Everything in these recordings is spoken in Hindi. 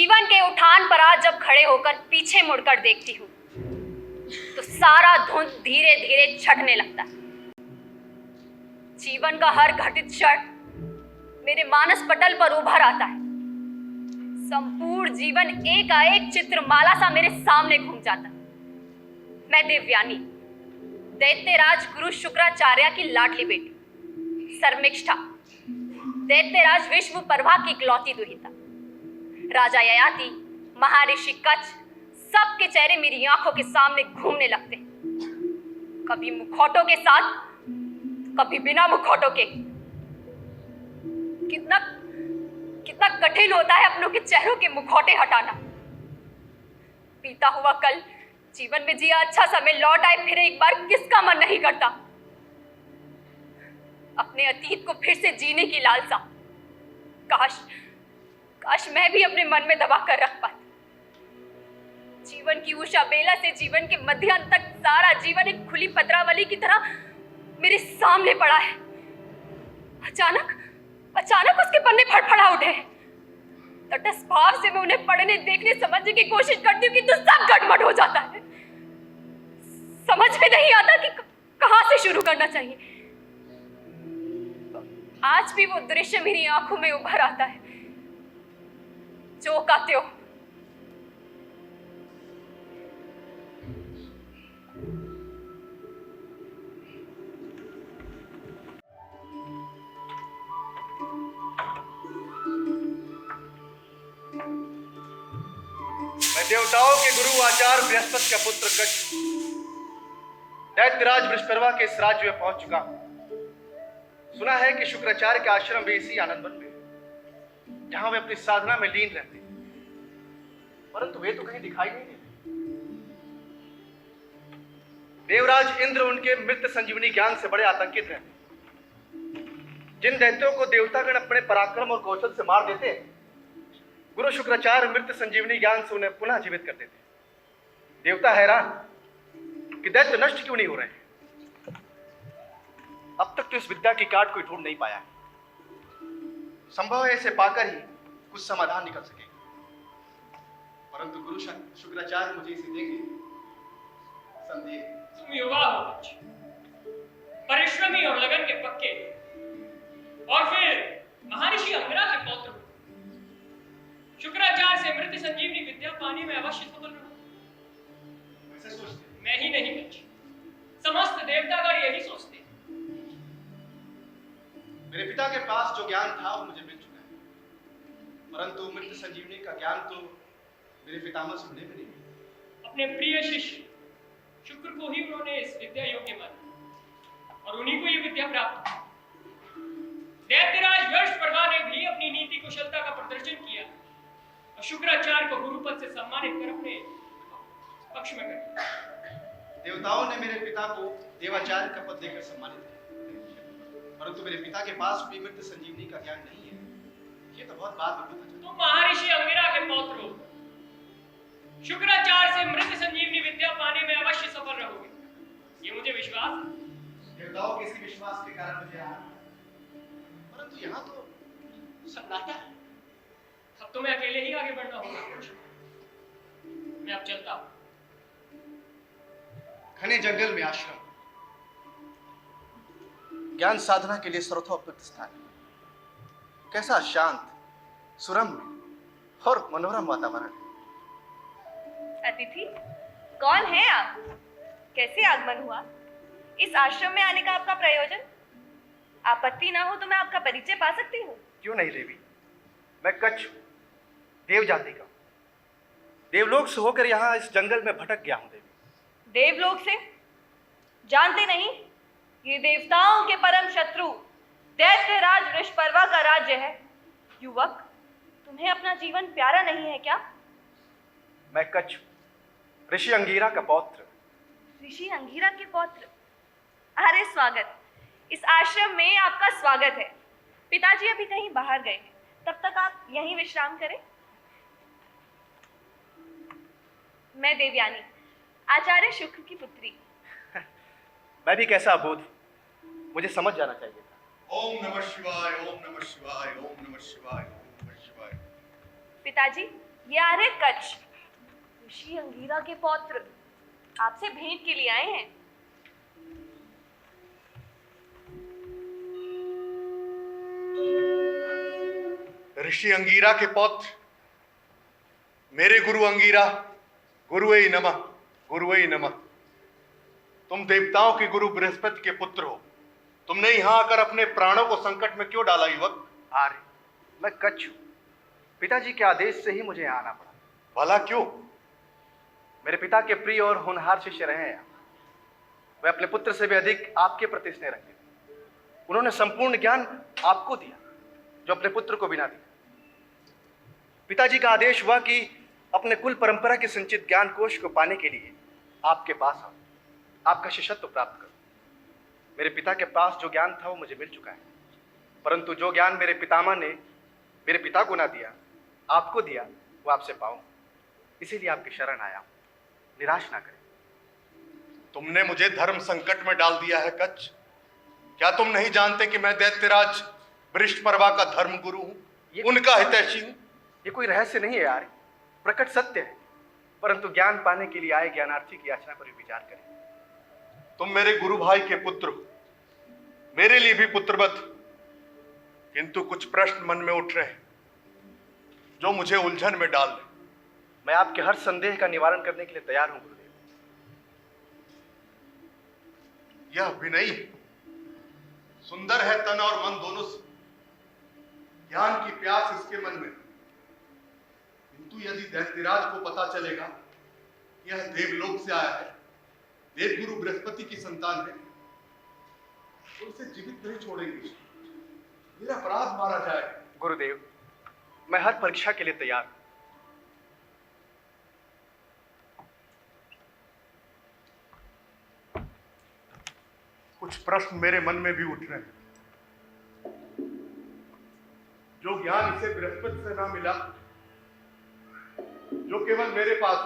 जीवन के उठान पर आज जब खड़े होकर पीछे मुड़कर देखती हूँ तो सारा धुंध धीरे धीरे छटने लगता है। जीवन का हर घटित क्षण मेरे मानस पटल पर उभर आता है। संपूर्ण जीवन एकाएक चित्रमाला सा मेरे सामने घूम जाता है। मैं देवयानी, दैत्यराज गुरु शुक्राचार्य की लाडली बेटी, शर्मिष्ठा, दैत्यराज विश्व पर्वा की इकलौती दुहिता, राजा ययाति, महर्षि कच्छ, सबके चेहरे मेरी आंखों के सामने घूमने लगते हैं। कभी मुखौटों के साथ, कभी बिना मुखौटों के। कितना कितना कठिन होता है अपनों के चेहरों के मुखौटे हटाना। बीता हुआ कल, जीवन में जिया अच्छा समय लौट आए फिर एक बार किसका मन नहीं करता। अपने अतीत को फिर से जीने की लालसा, काश मैं भी अपने मन में दबा कर रख पाती। जीवन की उषा बेला से जीवन के मध्याह्न तक सारा जीवन एक खुली पत्रावली की तरह मेरे सामने पड़ा है। अचानक उसके पन्ने फड़फड़ा उठे। तटस्थ भाव से मैं उन्हें पढ़ने, देखने, समझने की कोशिश करती हूँ कि तो सब गड़बड़ हो जाता है। समझ में नहीं आता कि कहां से शुरू करना चाहिए। आज भी वो दृश्य मेरी आंखों में उभर आता है, जो का त्यों। देवताओं के गुरु आचार्य बृहस्पति का पुत्र कच्छ दैत्यराज वृषपर्वा के इस राज्य में पहुंच चुका हूं। सुना है कि शुक्राचार्य के आश्रम भी इसी आनंदवन में, जहां वे अपनी साधना में लीन रहते, परंतु वे तो कहीं दिखाई नहीं देते। देवराज इंद्र उनके मृत संजीवनी ज्ञान से बड़े आतंकित रहते। जिन दैत्यों को देवतागण अपने पराक्रम और कौशल से मार देते हैं, गुरु शुक्राचार्य मृत संजीवनी ज्ञान से उन्हें पुनः जीवित कर देते। देवता हैरान कि दैत्य नष्ट क्यों नहीं हो रहे हैं। अब तक तो इस विद्या की काट कोई ढूंढ नहीं पाया। संभव है इसे पाकर ही कुछ समाधान निकल सके, परंतु गुरु शुक्राचार्य मुझे इसे देंगे संदेह। तुम युवा हो, परिश्रमी और लगन के पक्के, और फिर महर्षि अंगिरा के पौत्र। शुक्राचार्य से मृत संजीवनी विद्या पाने में अवश्य सफल रहो। वैसे सोचते मैं ही नहीं कच्छ, समस्त देवतागण यही सोचते। मेरे पिता के पास जो ज्ञान था वो मुझे मिल चुका है, परंतु मृत संजीवनी का ज्ञान तो मेरे पितामह से उन्हें भी नहीं। अपने प्रिय शिष्य शुक्र को ही उन्होंने इस विद्या योग्य माना और उन्हीं को ये विद्या प्राप्त हुई। दैत्यराज वृषपर्वा ने भी अपनी नीति कुशलता का प्रदर्शन किया और शुक्राचार्य को गुरु पद से सम्मानित कर अपने पक्ष में कर। देवताओं ने मेरे पिता को देवाचार्य का पद देकर सम्मानित किया, परंतु मेरे पिता के पास भी मृत संजीवनी का ज्ञान नहीं है। ये तो बहुत बाद में पता चला। तुम महर्षि अंगिरा के पौत्र हो, शुक्राचार्य से मृत संजीवनी विद्या पाने में अवश्य सफल रहोगे, ये मुझे विश्वास है। देवताओं के इसी विश्वास के कारण मुझे आना, परंतु यहाँ तो सन्नाटा है। अब तुम्हें अकेले ही आगे बढ़ना होगा। मैं अब चलता हूं। घने जंगल में आश्रम ज्ञान साधना के लिए सर्वोत्तम स्थान है। कैसा शांत, सुरम्य और मनोरम वातावरण है। अतिथि, कौन है आप? कैसे आगमन हुआ? इस आश्रम में आने का आपका प्रयोजन? आपत्ति ना हो तो मैं आपका परिचय पा सकती हूँ? क्यों नहीं देवी, मैं कच्छ देव जाति का, देवलोक से होकर यहाँ इस जंगल में भटक गया हूँ। देवी, देवलोक से? जानते नहीं, ये देवताओं के परम शत्रु दैत्यराज वृषपर्वा का राज्य है। युवक, तुम्हें अपना जीवन प्यारा नहीं है क्या? मैं कच्छ ऋषि अंगीरा का पौत्र। ऋषि अंगीरा के पौत्र? अरे स्वागत, इस आश्रम में आपका स्वागत है। पिताजी अभी कहीं बाहर गए हैं, तब तक आप यहीं विश्राम करें। मैं देवयानी, आचार्य शुक्र की पुत्री। मैं भी कैसा अबोध, मुझे समझ जाना चाहिए था। ओम नमः शिवाय, ओम नमः शिवाय, ओम नमः शिवाय, ओम नमः शिवाय। पिताजी, ये आ रहे कच्छ, ऋषि अंगीरा के पौत्र, आपसे भेंट के लिए आए हैं। ऋषि अंगीरा के पौत्र, मेरे गुरु अंगीरा, गुरुवे नमः, गुरुवे नमः। तुम देवताओं के गुरु बृहस्पति के पुत्र हो। तुमने यहां आकर अपने प्राणों को संकट में क्यों डाला युवक? आर्य, मैं कच्छ हूं। पिताजी के आदेश से ही मुझे यहाँ आना पड़ा। भला क्यों? मेरे पिता के प्रिय और होनहार शिष्य रहे हैं। वे अपने पुत्र से भी अधिक आपके प्रति स्नेह रखते थे। उन्होंने संपूर्ण ज्ञान आपको दिया जो अपने पुत्र को बिना दिया। पिताजी का आदेश हुआ कि अपने कुल परंपरा के संचित ज्ञान कोश को पाने के लिए आपके पास आओ, आपका शिष्यत्व प्राप्त करो। मेरे पिता के पास जो ज्ञान था वो मुझे मिल चुका है, परंतु जो ज्ञान मेरे पितामह ने मेरे पिता को ना दिया, आपको दिया, वो आपसे पाऊं। इसीलिए आपकी शरण आया हूं। निराश ना करें। तुमने मुझे धर्म संकट में डाल दिया है कच्छ। क्या तुम नहीं जानते कि मैं दैत्यराज वृषपर्वा का धर्म गुरु हूं, उनका हितैषी हूं? ये कोई रहस्य नहीं है यार, प्रकट सत्य है। परंतु ज्ञान पाने के लिए आए ज्ञानार्थी की याचना पर भी विचार करें। तुम मेरे गुरु भाई के पुत्र हो, मेरे लिए भी पुत्रवत, किंतु कुछ प्रश्न मन में उठ रहे हैं जो मुझे उलझन में डाल रहे। मैं आपके हर संदेह का निवारण करने के लिए तैयार हूं गुरुदेव। यह विनयी है, सुंदर है तन और मन दोनों से। ज्ञान की प्यास इसके मन में, किंतु यदि दैत्यराज को पता चलेगा यह देवलोक से आया है, देवगुरु बृहस्पति की संतान है, तो उसे जीवित नहीं छोड़ेंगे। मेरा अपराध मारा जाएगा। गुरुदेव, मैं हर परीक्षा के लिए तैयार हूं। कुछ प्रश्न मेरे मन में भी उठ रहे हैं। जो ज्ञान इसे बृहस्पति से ना मिला, जो केवल मेरे पास,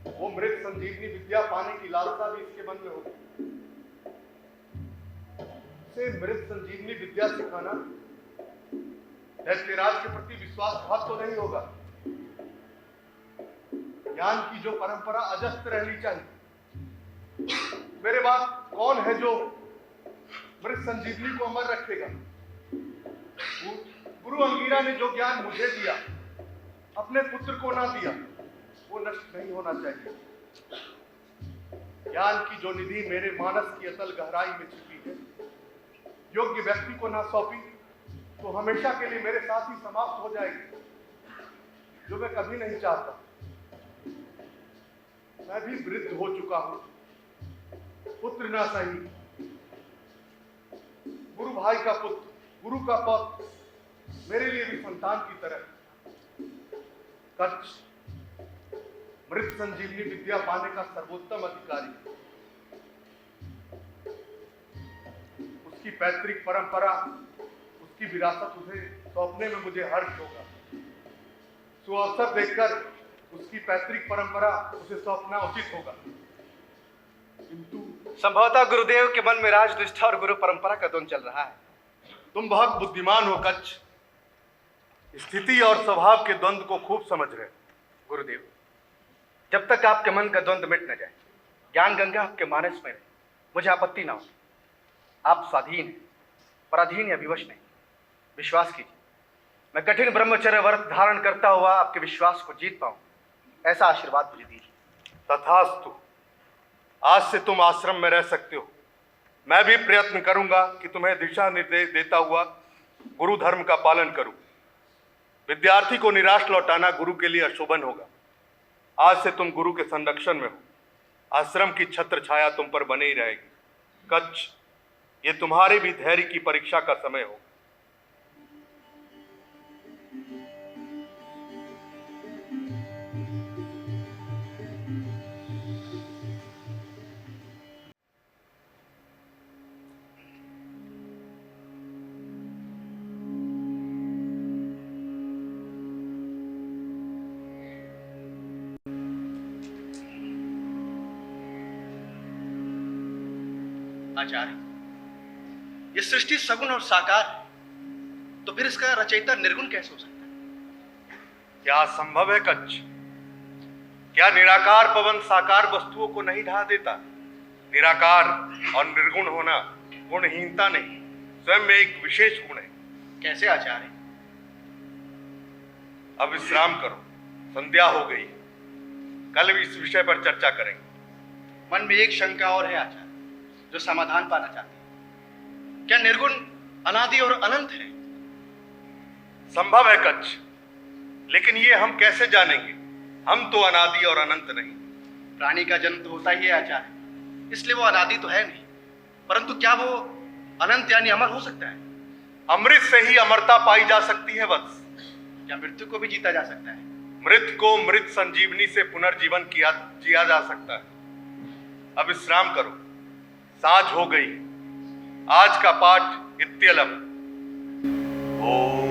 वो मृत संजीवनी विद्या पाने की लालसा भी इसके मन में होगी। इसे मृत संजीवनी विद्या सिखाना दैत्यराज के प्रति विश्वासघात तो नहीं होगा। ज्ञान की जो परंपरा अजस्त रहनी चाहिए, मेरे बाद कौन है जो मृत संजीवनी को अमर रखेगा? गुरु अंगीरा ने जो ज्ञान मुझे दिया, अपने पुत्र को ना दिया, वो नष्ट नहीं होना चाहिए। ज्ञान की जो निधि मेरे मानस की अतल गहराई में छिपी है, योग्य व्यक्ति को ना सौंपी तो हमेशा के लिए मेरे साथ ही समाप्त हो जाएगी, जो मैं कभी नहीं चाहता। मैं भी वृद्ध हो चुका हूं, पुत्र ना सही, गुरु भाई का पुत्र, गुरु का पौत्र, मेरे लिए भी संतान की तरह। कच्छ मृत संजीवनी विद्या पाने का सर्वोत्तम अधिकारी, उसकी पैतृक परंपरा, उसकी विरासत उसे सौंपने में मुझे हर्ष होगा। सुअवसर देखकर उसकी पैतृक परंपरा उसे सौंपना उचित होगा। किंतु संभवतः गुरुदेव के मन में राजनिष्ठा और गुरु परंपरा का द्वंद चल रहा है। तुम बहुत बुद्धिमान हो कच्छ, स्थिति और स्वभाव के द्वंद को खूब समझ रहे। गुरुदेव, जब तक आपके मन का द्वंद मिट न जाए, ज्ञान गंगा आपके मानस में रहे, मुझे आपत्ति ना हो। आप स्वाधीन हैं, पराधीन या विवश नहीं। विश्वास कीजिए, मैं कठिन ब्रह्मचर्य व्रत धारण करता हुआ आपके विश्वास को जीत पाऊं, ऐसा आशीर्वाद मुझे दीजिए। तथास्तु। आज से तुम आश्रम में रह सकते हो। मैं भी प्रयत्न करूंगा कि तुम्हें दिशा निर्देश देता हुआ गुरु धर्म का पालन करूं। विद्यार्थी को निराश लौटाना गुरु के लिए अशोभन होगा। आज से तुम गुरु के संरक्षण में हो। आश्रम की छत्र छाया तुम पर बनी ही रहेगी। कच्छ, ये तुम्हारे भी धैर्य की परीक्षा का समय हो। आचार्य, ये सृष्टि सगुण और साकार है, तो फिर इसका रचयिता निर्गुण कैसे हो सकता है? क्या संभव है कच्छ? क्या निराकार पवन साकार वस्तुओं को नहीं ढा देता? निराकार और निर्गुण होना गुणहीनता नहीं, स्वयं में एक विशेष गुण है। कैसे आचार्य? अब विश्राम करो, संध्या हो गई। कल भी इस विषय पर चर्चा करेंगे। मन में एक शंका और है आचार्य, जो समाधान पाना चाहते हैं। क्या निर्गुण अनादि और अनंत है? संभव है कच्छ, लेकिन ये हम कैसे जानेंगे? हम तो अनादि और अनंत नहीं। प्राणी का जन्म तो होता ही है आचार्य, इसलिए वो अनादि तो है नहीं, परंतु क्या वो अनंत यानी अमर हो सकता है? अमृत से ही अमरता पाई जा सकती है वत्स। क्या मृत्यु को भी जीता जा सकता है? मृत को मृत संजीवनी से पुनर्जीवन जिया जा सकता है। अब विश्राम करो, सांझ हो गई। आज का पाठ इत्यलम। ओम।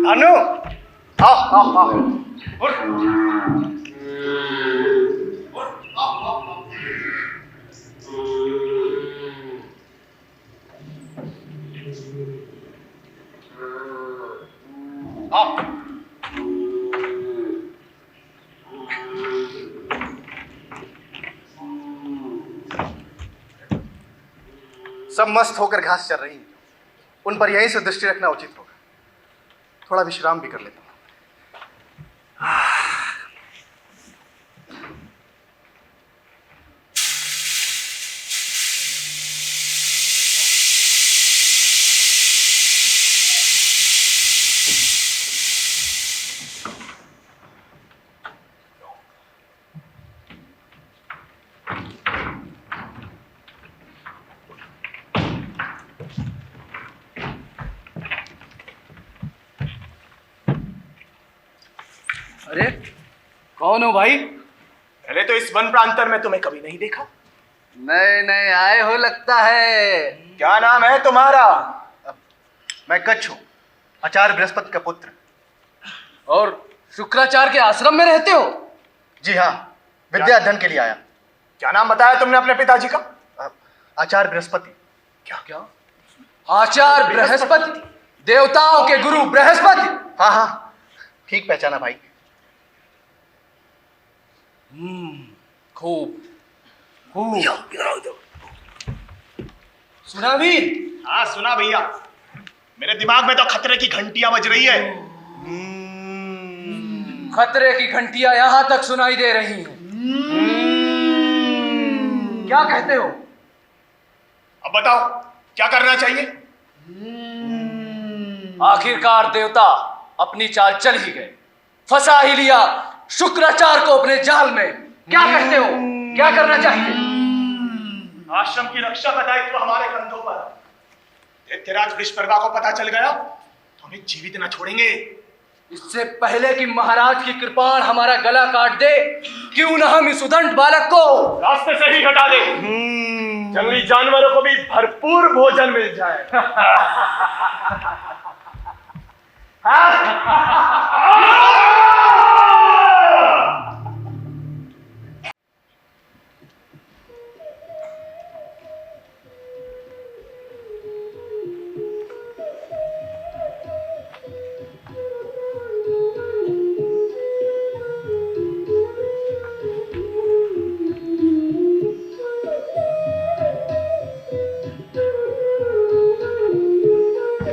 धानु, सब मस्त होकर घास चर रही हैं, उन पर यहीं से दृष्टि रखना उचित होगा। थोड़ा विश्राम भी कर लेता हूँ। अरे कौन हो भाई? पहले तो इस वन प्रांतर में तुम्हें कभी नहीं देखा। नए नए आए हो लगता है। क्या नाम है तुम्हारा? मैं कच्छ हूँ, आचार्य बृहस्पति का पुत्र। और शुक्राचार्य के आश्रम में रहते हो? जी हाँ, विद्या अध्ययन के लिए आया। क्या नाम बताया तुमने अपने पिताजी का? आचार्य बृहस्पति। क्या? आचार्य बृहस्पति, देवताओं के गुरु बृहस्पति। हाँ हाँ, ठीक पहचाना भाई। खूब खूब सुना भी? हाँ सुना भैया, मेरे दिमाग में तो खतरे की घंटियां बज रही है। खतरे की घंटियां यहां तक सुनाई दे रही हैं। क्या कहते हो? अब बताओ क्या करना चाहिए? आखिरकार देवता अपनी चाल चल ही गए, फंसा ही लिया शुक्राचार्य को अपने जाल में। क्या कहते हो, क्या करना चाहिए? आश्रम की रक्षा का दायित्व हमारे कंधों पर। दैत्यराज वृषपर्वा को पता चल गया तो हमें जीवित न छोड़ेंगे। इससे पहले कि महाराज की कृपाण हमारा गला काट दे, क्यों न हम इस उदंड बालक को रास्ते से ही हटा दे। जंगली जानवरों को भी भरपूर भोजन मिल जाए।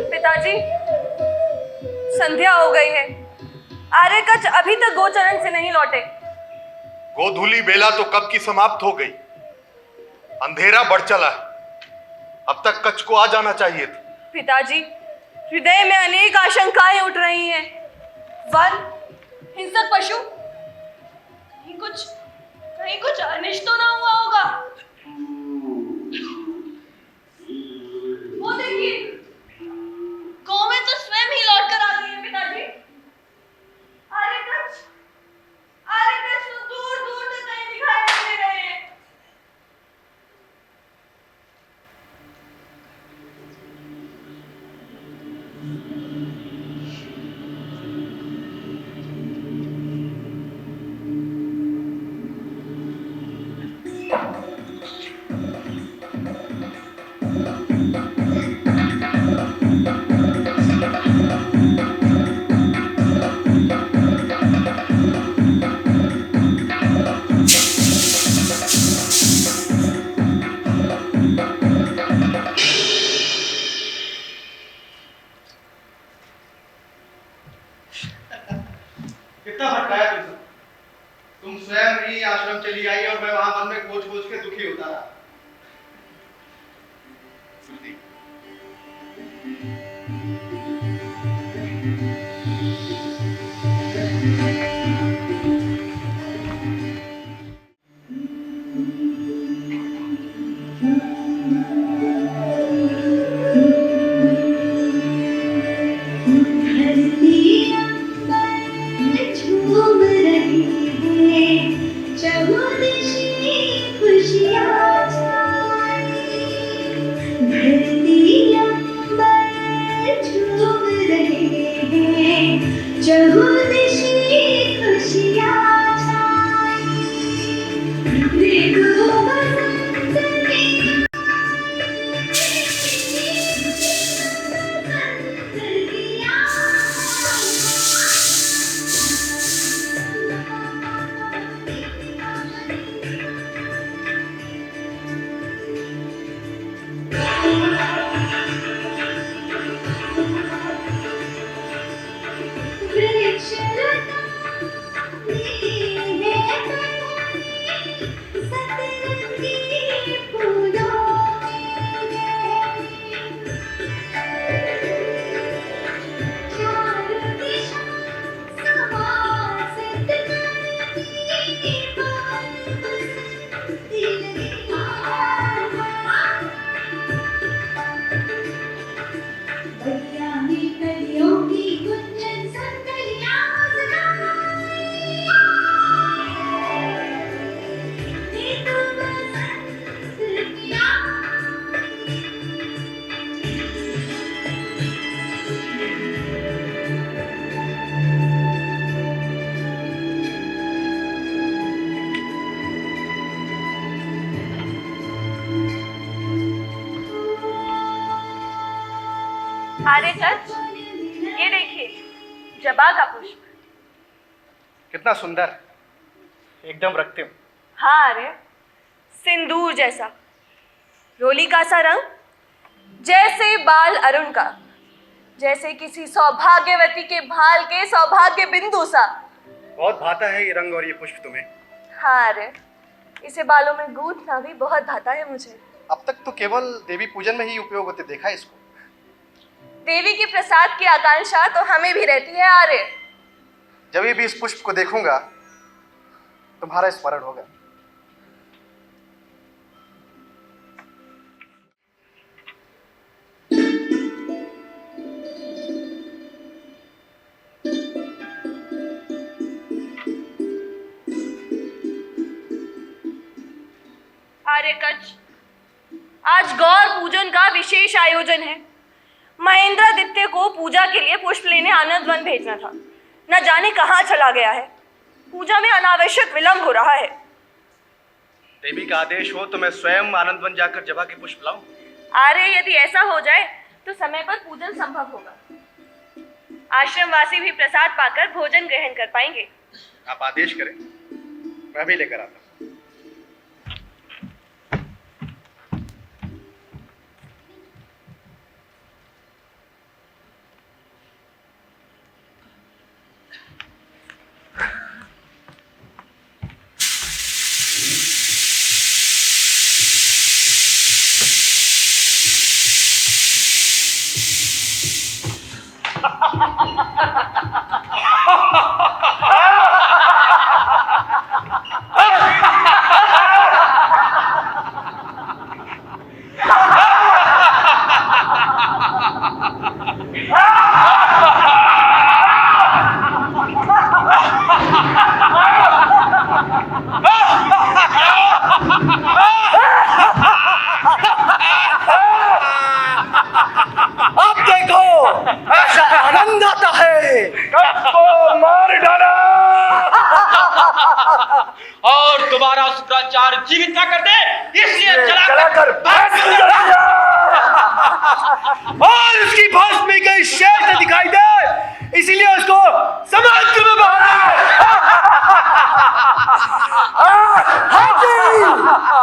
पिताजी, संध्या हो गई है। आर्यकच्छ अभी तक गोचरण से नहीं लौटे। गोधूली बेला तो कब की समाप्त हो गई, अंधेरा बढ़ चला है। अब तक कच्छ को आ जाना चाहिए था। पिताजी, हृदय में अनेक आशंकाएं उठ रही हैं। वन, हिंसक पशु, कहीं कुछ अनिष्ट तो ना हुआ होगा। वो देखिए, कौवें तो स्वयं ही लौट कर आ गई हैं पिताजी। आर्यकच्छ तो दूर दूर तक कहीं दिखाई नहीं दे रहे हैं। कितना भटकाया तुमसे। तुम स्वयं ही आश्रम चली आई और मैं वहां वन में खोज खोज के दुखी होता रहा। वृक्ष आर्यकच, ये देखिए जबा का पुष्प। कितना सुंदर, एकदम रक्तिम। हाँ आर्य, सिंदूर जैसा, रोलिका सा रंग, जैसे बाल अरुण का, जैसे किसी सौभाग्यवती के भाल के सौभाग्य बिंदु सा। बहुत भाता है ये रंग और ये पुष्प तुम्हें। हाँ आर्य, इसे बालों में गूंथना भी बहुत भाता है मुझे। अब तक तो केवल देवी पूजन में ही उपयोग होते देखा है इसको। देवी के प्रसाद की आकांक्षा तो हमें भी रहती है आर्य। जब भी इस पुष्प को देखूंगा तुम्हारा स्मरण होगा। आर्यकच, आज गौर पूजन का विशेष आयोजन है। महेंद्रादित्य को पूजा के लिए पुष्प लेने आनंद वन भेजना था, न जाने कहाँ चला गया है। पूजा में अनावश्यक विलंब हो रहा है। देवी का आदेश हो तो मैं स्वयं आनंद वन जाकर जबा के पुष्प लाऊं। आर्य, यदि ऐसा हो जाए तो समय पर पूजन संभव होगा। आश्रमवासी भी प्रसाद पाकर भोजन ग्रहण कर पाएंगे। आप आदेश करें, मैं भी लेकर आता हूं। और दोबारा शुक्राचार्य जीवित न कर दे, इसलिए जलाकर और उसकी भस्म में कहीं शेष न दिखाई दे, इसीलिए उसको समुद्र में बहाना।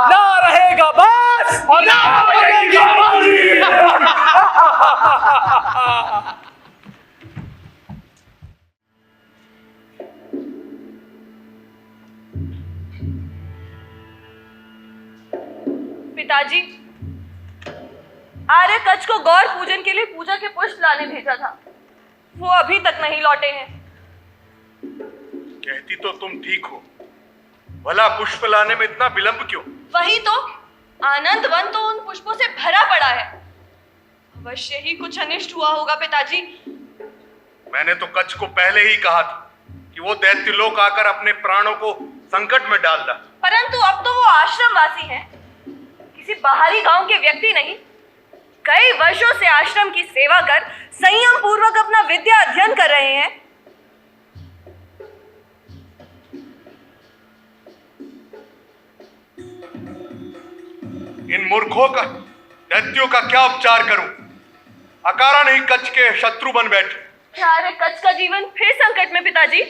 ना रहेगा बस और ना रहेगी बारी। पिताजी, आर्यकच को गौर पूजन के लिए पूजा के पुष्प लाने भेजा था, वो अभी तक नहीं लौटे हैं। कहती तो तुम ठीक हो, भला पुष्प लाने में इतना विलंब क्यों? वही तो, आनंद वन तो उन पुष्पों से भरा पड़ा है। अवश्य ही कुछ अनिष्ट हुआ होगा पिताजी। मैंने तो कच्छ को पहले ही कहा था कि वो दैत्यलोक आकर अपने प्राणों को संकट में डाल रहा। परंतु अब तो वो आश्रमवासी हैं, किसी बाहरी गांव के व्यक्ति नहीं। कई वर्षों से आश्रम की सेवा कर संयम पूर्वक अपना विद्या अध्ययन कर रहे हैं। इन मूर्खों का, दैत्यों का क्या उपचार करूं? अकारण ही कच्छ के शत्रु बन बैठे। क्या आर्यकच का जीवन फिर संकट में पिताजी?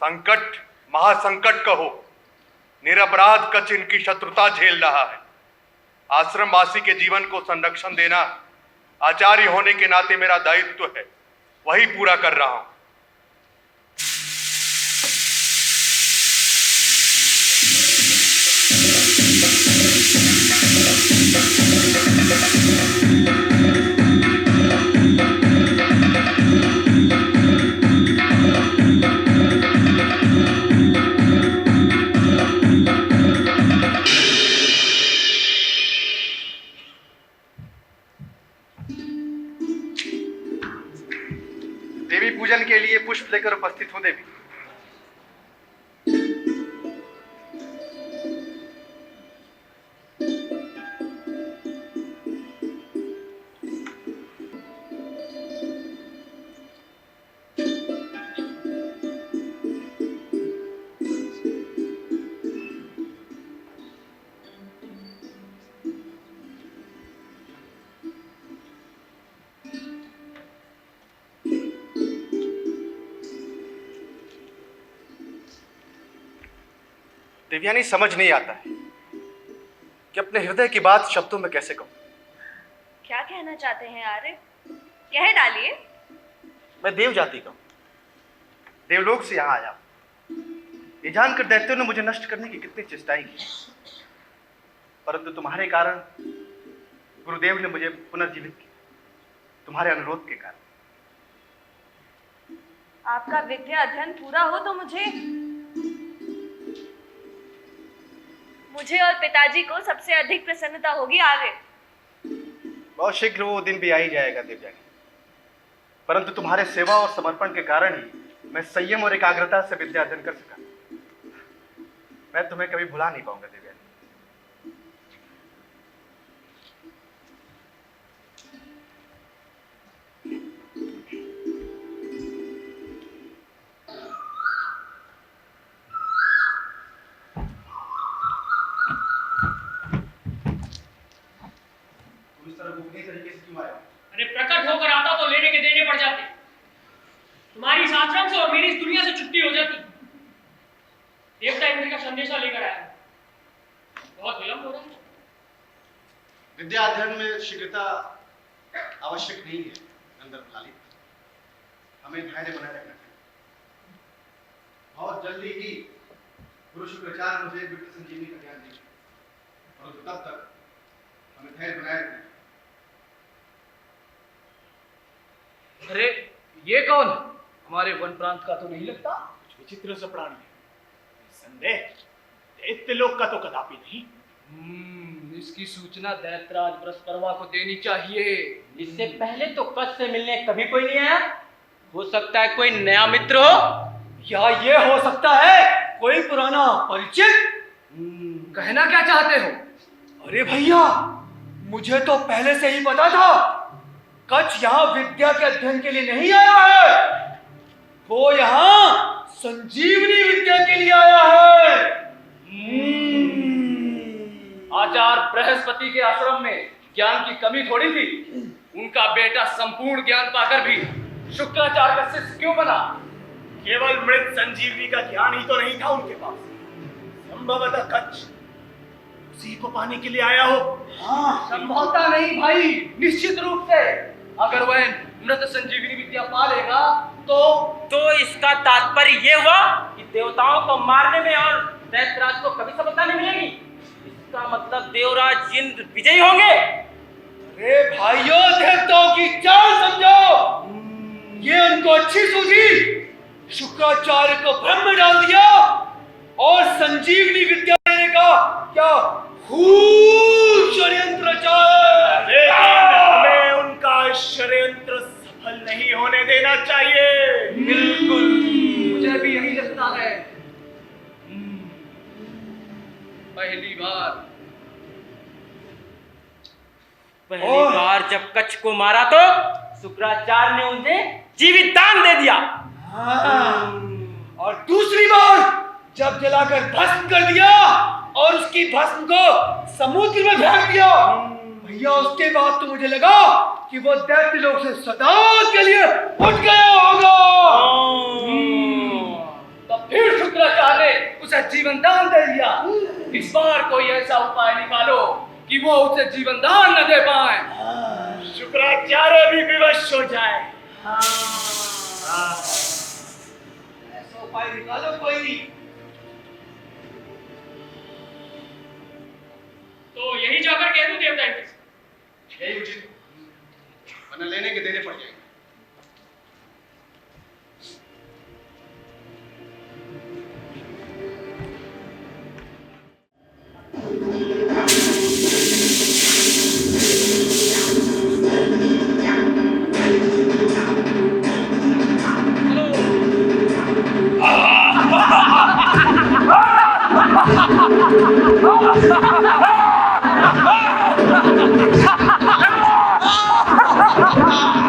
संकट, महासंकट कहो। निरपराध कच्छ इनकी शत्रुता झेल रहा है। आश्रमवासी के जीवन को संरक्षण देना आचार्य होने के नाते मेरा दायित्व है, वही पूरा कर रहा हूं। देवी पूजन के लिए पुष्प लेकर उपस्थित हूं देवी। देवयानी समझ नहीं आता है कि अपने हृदय की बात शब्दों में कैसे कहूं। क्या कहना चाहते हैं आरिफ? कह डालिए। मैं देव जाति का हूं, देवलोक से यहां आया हूं। ये जानकर दैत्यों ने मुझे नष्ट करने की कितनी चेष्टाएं की, परंतु तुम्हारे कारण गुरुदेव ने मुझे पुनर्जीवित किया, तुम्हारे अनुरोध के कारण। आपका विद्या अध्ययन पूरा हो तो मुझे और पिताजी को सबसे अधिक प्रसन्नता होगी आगे। बहुत शीघ्र वो दिन भी आ ही जाएगा देवयानी, परंतु तुम्हारे सेवा और समर्पण के कारण ही मैं संयम और एकाग्रता से विद्या अध्ययन कर सका। मैं तुम्हें कभी भुला नहीं पाऊंगा देवयानी। अरे प्रकट होकर आता तो लेने के देने पड़ जाते। तुम्हारी इस आश्रम से और मेरी इस दुनिया से छुट्टी हो जाती। देवता इंद्र का संदेशा लेकर आया, बहुत विलंब हो रहा है। विद्या अध्ययन में शीघ्रता आवश्यक नहीं है नंदनलाल, हमें धैर्य बनाए रखना चाहिए। बहुत जल्दी ही गुरु शुक्राचार्य मुझे मृत संजीवनी का ज्ञान देंगे, और तब तक हमें धैर्य बनाए रखना। अरे ये कौन? हमारे वन प्रांत का तो नहीं लगता। विचित्र सा प्राणी है, संदेह दैत्य लोक का तो कदापि नहीं। इसकी सूचना दैत्यराज बृहस्पति को देनी चाहिए। इससे पहले तो कच्छ से मिलने कभी कोई नहीं आया। हो सकता है कोई नया मित्र हो, या ये हो सकता है कोई पुराना परिचित। कहना क्या चाहते हो? अरे भैया, मुझे तो पहले से ही पता था कच्छ यहाँ विद्या के अध्ययन के लिए नहीं आया है, वो यहाँ संजीवनी विद्या के लिए आया है। आचार्य बृहस्पति के आश्रम में ज्ञान की कमी थोड़ी थी। उनका बेटा संपूर्ण ज्ञान पाकर भी शुक्राचार्य का शिष्य क्यों बना? केवल मृत संजीवनी का ज्ञान ही तो नहीं था उनके पास, संभवतः कच्छ उसी को पाने के लिए आया हो। हाँ, संभवतः नहीं भाई, निश्चित रूप से। अगर वह मृत संजीवनी विद्या पा लेगा तो इसका तात्पर्य ये हुआ कि देवताओं को मारने में और दैत्यराज को कभी सफलता नहीं मिलेगी। इसका मतलब देवराज इंद्र विजयी होंगे। अरे भाइयों, देवताओं की चाल समझो। ये उनको अच्छी सूझी, शुक्राचार्य को भ्रम में डाल दिया और संजीवनी विद्या देने का क्या खूब षड्यंत्र रचा। लेकिन हमें उनका षड्यंत्र सफल नहीं होने देना चाहिए। बिल्कुल, मुझे भी यही लगता है। पहली बार जब कच्छ को मारा तो शुक्राचार्य ने उन्हें जीवित दान दे दिया। और दूसरी बार जब जलाकर भस्म कर दिया और उसकी भस्म को समुद्र में फेंक दिया, भैया उसके बाद तो मुझे लगा कि वो दैत्य लोक से सदा के लिए उठ गया होगा। तब फिर शुक्राचार्य ने उसे जीवन दान दे दिया। इस बार कोई ऐसा उपाय निकालो कि वो उसे जीवन दान न दे पाए। शुक्राचार्य भी विवश हो जाए। ऐसा उपाय निकालो कोई। तो यही जाकर कह दूं देवता इंद्र से। यही उचित, वरना लेने के देने पड़ जाएंगे।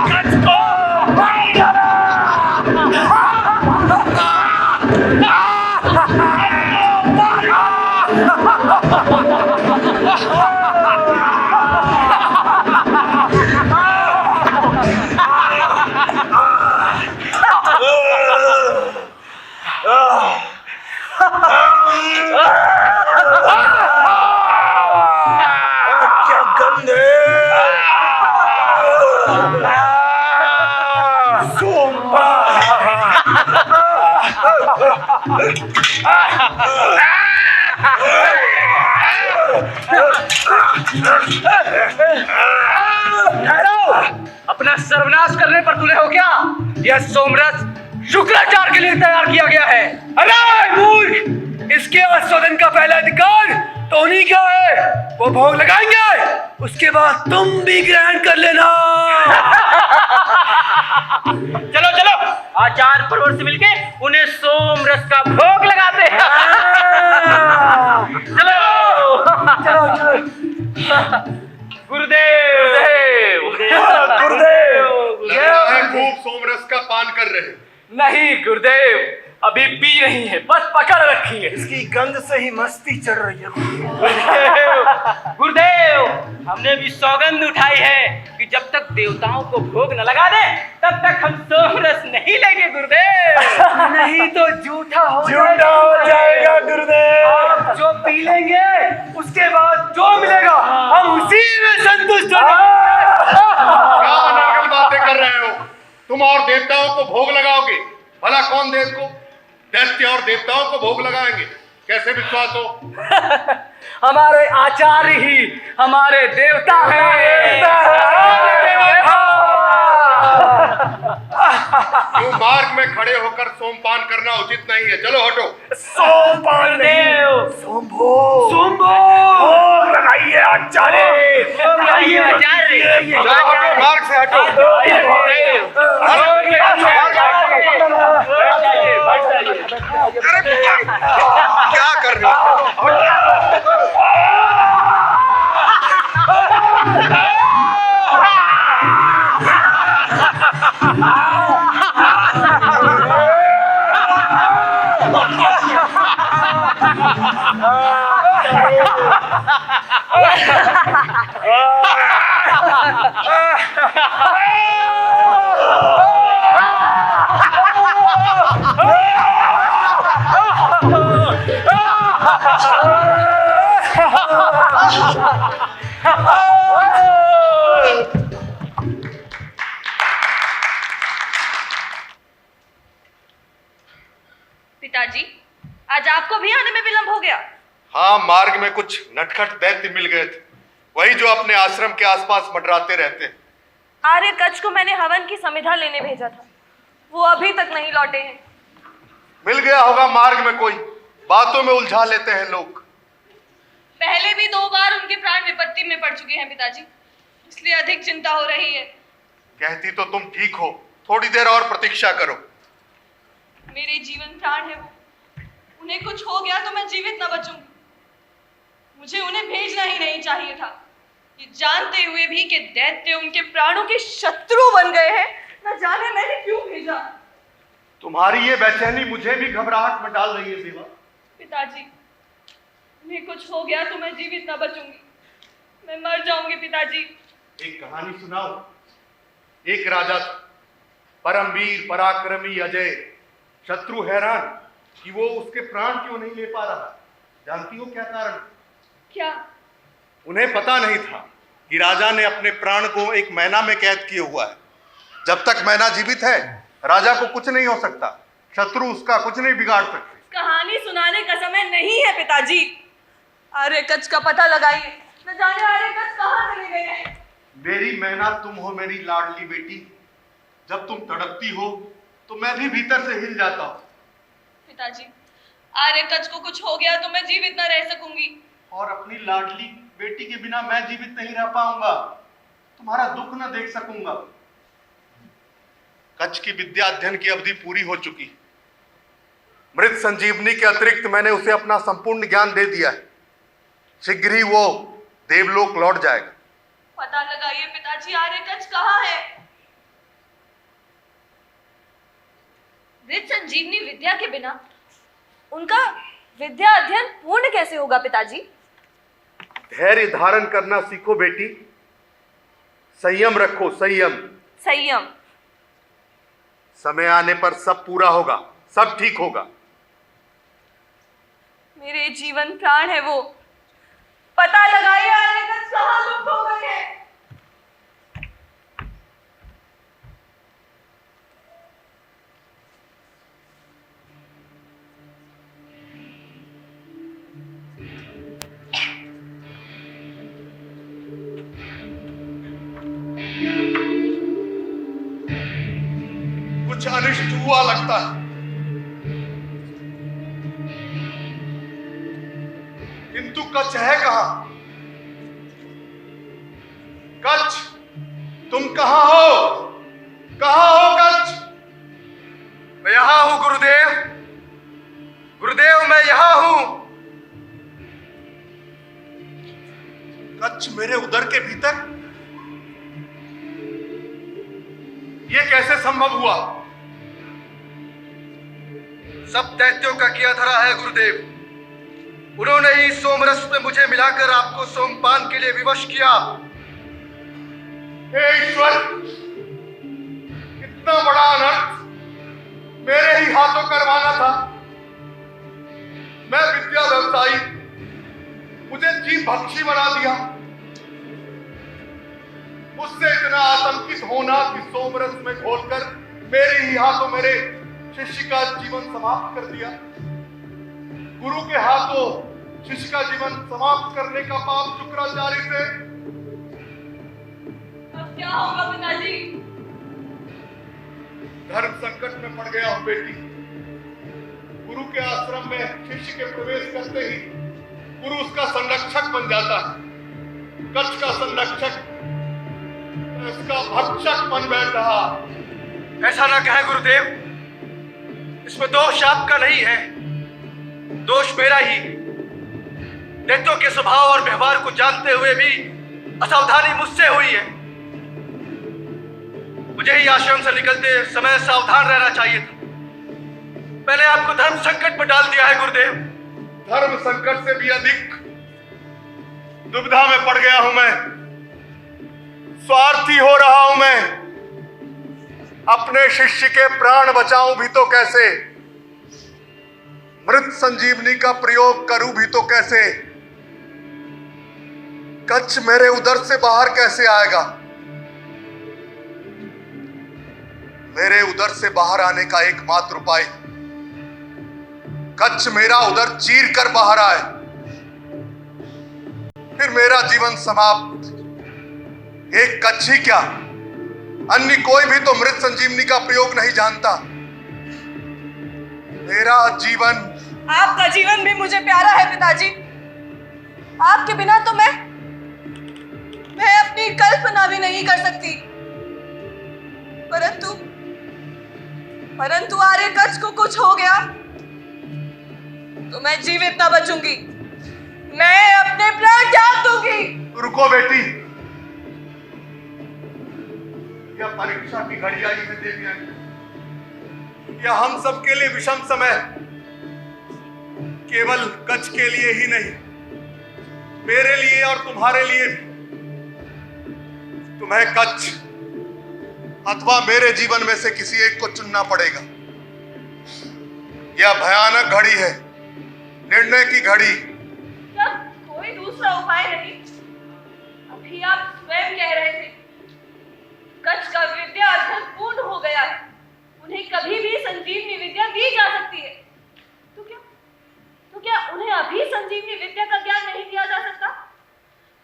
कच्छ अपना सर्वनाश करने पर तुले हो क्या? यह सोमरस शुक्राचार्य के लिए तैयार किया गया है। अरे मूर्ख, इसके आस्वादन का पहला अधिकार तो उन्हीं का है। वो भोग लगाएंगे, उसके बाद तुम भी ग्रहण कर लेना। चलो चलो, आचार्य परवर से मिलके उन्हें सोमरस का भोग लगाते हैं। चलो चलो चलो। गुरुदेव लगता है खूब सोमरस का पान कर रहे हैं। नहीं गुरुदेव, अभी पी रही है, बस पकड़ रखी है। इसकी गंध से ही मस्ती चढ़ रही है। गुरुदेव, हमने भी सौगंध उठाई है कि जब तक देवताओं को भोग न लगा दे तब तक हम सोमरस नहीं लेंगे गुरुदेव। नहीं तो झूठा हो जाएगा गुरुदेव। आप जो पी लेंगे उसके बाद जो मिलेगा हम उसी में संतुष्ट हो जाएंगे। क्या अनागल बातें कर रहे हो? तुम और देवताओं को भोग लगाओगे? भला कौन देव को, दैत्य और देवताओं को भोग लगाएंगे? कैसे विश्वास हो? हमारे आचार्य ही हमारे देवता हैं। क्यों मार्ग में खड़े होकर सोमपान करना उचित नहीं है। चलो हटो। सोमपान नहीं, सोमभो भोग लगाइए आचार्य। चलो हटो, मार्ग से हटो। क्या कर रहे हो? पिताजी, आज आपको भी आने में विलंब हो गया। हाँ, मार्ग में कुछ नटखट दैत्य मिल गए थे, वही जो अपने आश्रम के आसपास मंडराते रहते हैं। आर्य कच्छ को मैंने हवन की समिधा लेने भेजा था, वो अभी तक नहीं लौटे हैं। मिल गया होगा मार्ग में कोई, बातों में उलझा लेते हैं लोग। पहले भी 2 बार उनके प्राण विपत्ति में पड़ चुके हैं पिताजी, इसलिए अधिक चिंता हो रही है। कहती तो तुम ठीक हो, थोड़ी देर और प्रतीक्षा करो। मेरे जीवन प्राण है वो, उन्हें कुछ हो गया तो मैं जीवित न बचूंगी। मुझे उन्हें भेजना ही नहीं चाहिए था, ये जानते हुए भी कि दैत्य उनके प्राणों के शत्रु बन गए हैं। न जाने मैंने क्यों भेजा। तुम्हारी ये बेचैनी मुझे भी घबराहट में डाल रही है देवा। पिताजी, उन्हें कुछ हो गया तो मैं जीवित न बचूंगी, मैं मर जाऊंगी पिताजी। एक कहानी सुनाओ। एक राजा था, परम वीर पराक्रमी अजय। शत्रु हैरान कि वो उसके प्राण क्यों नहीं ले पा रहा। जानती हो क्या कारण? क्या? उन्हें पता नहीं था कि राजा ने अपने प्राण को एक मैना में कैद किए हुआ है। जब तक मैना जीवित है, राजा को कुछ नहीं हो सकता, शत्रु उसका कुछ नहीं बिगाड़ सकते। कहानी सुनाने का समय नहीं है पिताजी। आर्य कच्छ का पता लगाइए, न जाने आर्य कच्छ कहाँ चले गए हैं। मेरी मैना तुम हो, मेरी लाडली बेटी। जब तुम तड़पती हो तो मैं भी भीतर से हिल जाता हूँ। पिताजी, आर्य कच्छ को कुछ हो गया तो मैं जीवित न रह सकूंगी। और अपनी लाडली बेटी के बिना मैं जीवित नहीं रह पाऊंगा, तुम्हारा दुख न देख सकूंगा। कच्छ की विद्या अध्ययन की अवधि पूरी हो चुकी। मृत संजीवनी के अतिरिक्त मैंने उसे अपना संपूर्ण ज्ञान दे दिया है। शीघ्र ही वो देवलोक लौट जाएगा। पता लगाइए पिताजी, आर्य कच्छ कहाँ है। मृत संजीवनी विद्या के बिना उनका विद्या अध्ययन पूर्ण कैसे होगा पिताजी? धैर्य धारण करना सीखो बेटी, संयम रखो, संयम। संयम? समय आने पर सब पूरा होगा, सब ठीक होगा। मेरे जीवन प्राण है वो, पता लगाइए आर्य कच्छ कहाँ लुप्त हो गए हैं। कुछ अनिष्ट हुआ लगता है। किंतु कच्छ है कहां? कच्छ, तुम कहां हो? कहां हो कच्छ? मैं यहां हूं गुरुदेव। गुरुदेव, मैं यहां हूं। कच्छ मेरे उदर के भीतर? यह कैसे संभव हुआ? सब दैत्यों का किया धरा है गुरुदेव। उन्होंने ही सोमरस में मुझे मिलाकर आपको सोमपान के लिए विवश किया। हे ईश्वर, इतना बड़ा अनर्थ मेरे ही हाथों करवाना था। मैं विद्या व्यवसायी, मुझे जीव भक्षी बना दिया। मुझसे इतना आतंकित होना कि सोमरस में घोलकर मेरे ही हाथों मेरे शिष्य का जीवन समाप्त कर दिया। गुरु के हाथों शिष्य का जीवन समाप्त करने का पाप शुक्राचार्य से। अब क्या होगा पिताजी? धर्म संकट में पड़ गया हूं बेटी। गुरु के आश्रम में शिष्य के प्रवेश करते ही गुरु उसका संरक्षक बन जाता है। कच्छ का संरक्षक इसका भक्षक बन बैठा। ऐसा ना कहें गुरुदेव, इसमें दोष आपका नहीं है, दोष मेरा ही। दैत्यों के स्वभाव और व्यवहार को जानते हुए भी असावधानी मुझसे हुई है। मुझे ही आश्रम से निकलते समय सावधान रहना चाहिए था। मैंने आपको धर्म संकट में डाल दिया है गुरुदेव। धर्म संकट से भी अधिक दुविधा में पड़ गया हूं मैं। स्वार्थी हो रहा हूं मैं। अपने शिष्य के प्राण बचाऊं भी तो कैसे? मृत संजीवनी का प्रयोग करूं भी तो कैसे? कच्छ मेरे उदर से बाहर कैसे आएगा? मेरे उदर से बाहर आने का एकमात्र उपाय, कच्छ मेरा उदर चीर कर बाहर आए, फिर मेरा जीवन समाप्त। एक कच्छ ही क्या, अन्य कोई भी तो मृत संजीवनी का प्रयोग नहीं जानता। मेरा जीवन। आपका जीवन भी मुझे प्यारा है पिताजी। आपके बिना तो मैं अपनी कल्पना भी नहीं कर सकती। परंतु आर्य कच्छ को कुछ हो गया तो मैं जीवित ना बचूंगी। मैं अपने प्राण त्याग दूंगी। रुको बेटी, यह परीक्षा की घड़ी आई है देवी। यह हम सब के लिए विषम समय, केवल कच्छ के लिए ही नहीं, मेरे लिए और तुम्हारे लिए भी। तुम्हें कच्छ अथवा मेरे जीवन में से किसी एक को चुनना पड़ेगा। यह भयानक घड़ी है, निर्णय की घड़ी। क्या कोई दूसरा उपाय नहीं? अभी आप स्वयं कह रहे थे कच्छ का विद्या अध्ययन पूर्ण हो गया है, उन्हें कभी भी संजीवनी विद्या दी जा सकती है। तो क्या उन्हें अभी संजीवनी विद्या का ज्ञान नहीं दिया जा सकता,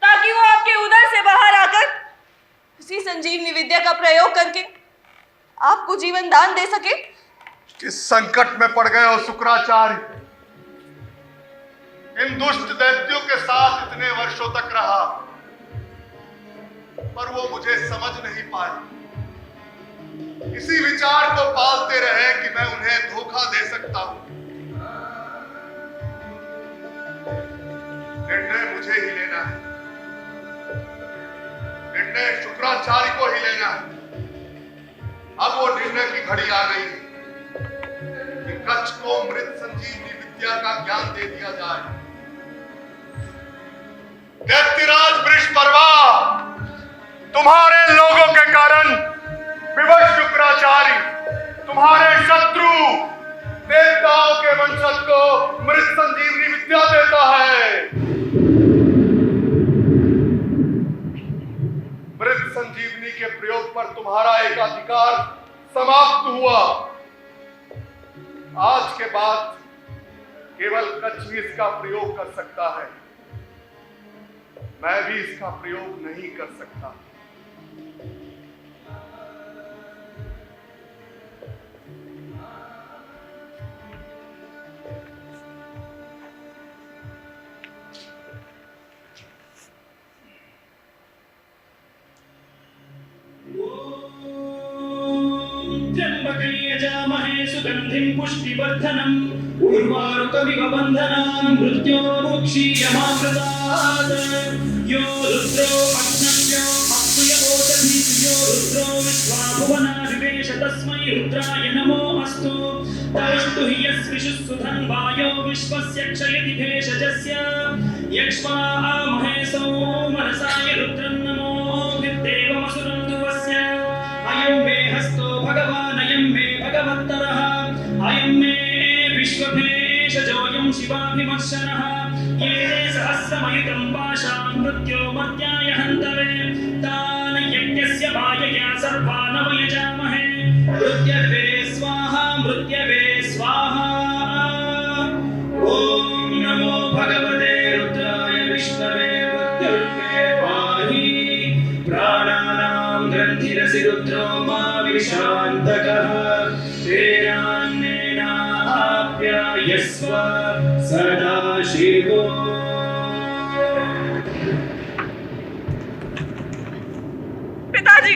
ताकि वो आपके उदर से बाहर आकर उसी संजीवनी विद्या का प्रयोग करके आपको जीवन दान दे सके? किस संकट में पड़ गए हो शुक्राचार्य। इन दुष्ट दैत्यों के साथ इतने वर्षों तक रहा, पर वो मुझे समझ नहीं पाए। इसी विचार को पालते रहे कि मैं उन्हें धोखा दे सकता हूं। निर्णय मुझे ही लेना है, निर्णय शुक्राचार्य को ही लेना है। अब वो निर्णय की घड़ी आ गई कि कच्छ को मृत संजीवनी विद्या का ज्ञान दे दिया जाए। दैत्यराज वृषपर्वा, तुम्हारे लोगों के कारण विवश शुक्राचार्य तुम्हारे शत्रु देवताओं के वंशज को मृत संजीवनी विद्या देता है। मृत संजीवनी के प्रयोग पर तुम्हारा एकाधिकार समाप्त हुआ। आज के बाद केवल कच्छ ही इसका प्रयोग कर सकता है, मैं भी इसका प्रयोग नहीं कर सकता। यजामहे सुगन्धिं पुष्टिवर्धनम् उर्वारुकमिव बन्धनान् मृत्योर्मुक्षीयमामृतात् यो रुद्रो अग्नव्यो अप्रियवोचधीः यो रुद्रो विश्वाभुवना विवेश तस्मै रुद्राय नमो अस्तु तवस्तु हि यस्विषुः सुधं वायो विश्वस्य क्षयति भेषजस्य यक्ष्मामहे मनसाय रुद्रं नमो विद्देवमसुरं दुवस्य अयं मे हस्तो भगवान् अयं मे भगवत्तरः अयं मे विश्वभेषजोऽयं शिवाभिमर्शनः ये सहस्रमयुतं पाशां मृत्योमर्त्याय हन्तवे तान् यज्ञस्य मायया सर्वान् यजामहे मृत्यवे स्वाहा मृत्यवे स्वाहा ॐ नमो भगवते रुद्राय विष्णवे मृत्युर्मे पाहि प्राणानां ग्रन्थिरसि रुद्रो मा विशान्तकः तेनान्नेनाप्यायस्व सदा शिवो। पिताजी,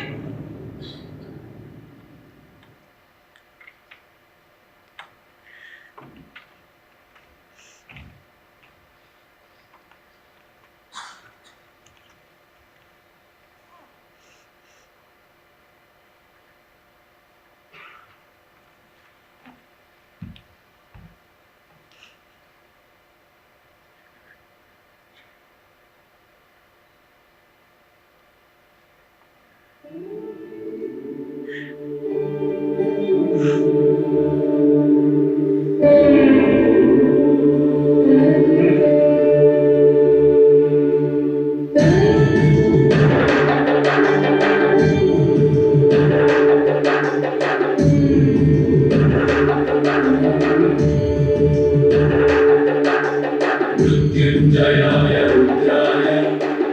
मृत्युञ्जयाय रुद्राय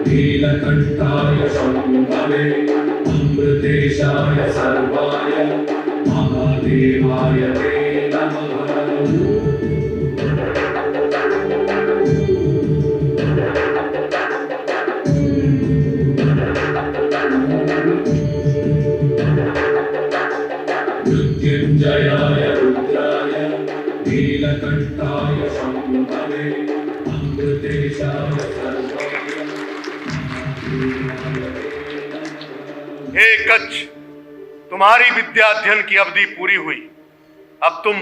नीलकण्ठाय शम्भवे अमृतेशाय सर्वाय महादेवाय ते नमः। मृत्युञ्जयाय रुद्राय नीलकण्ठाय शम्भवे अमृतेशाय सर्वाय हे कच्छ, तुम्हारी विद्या अध्ययन की अवधि पूरी हुई। अब तुम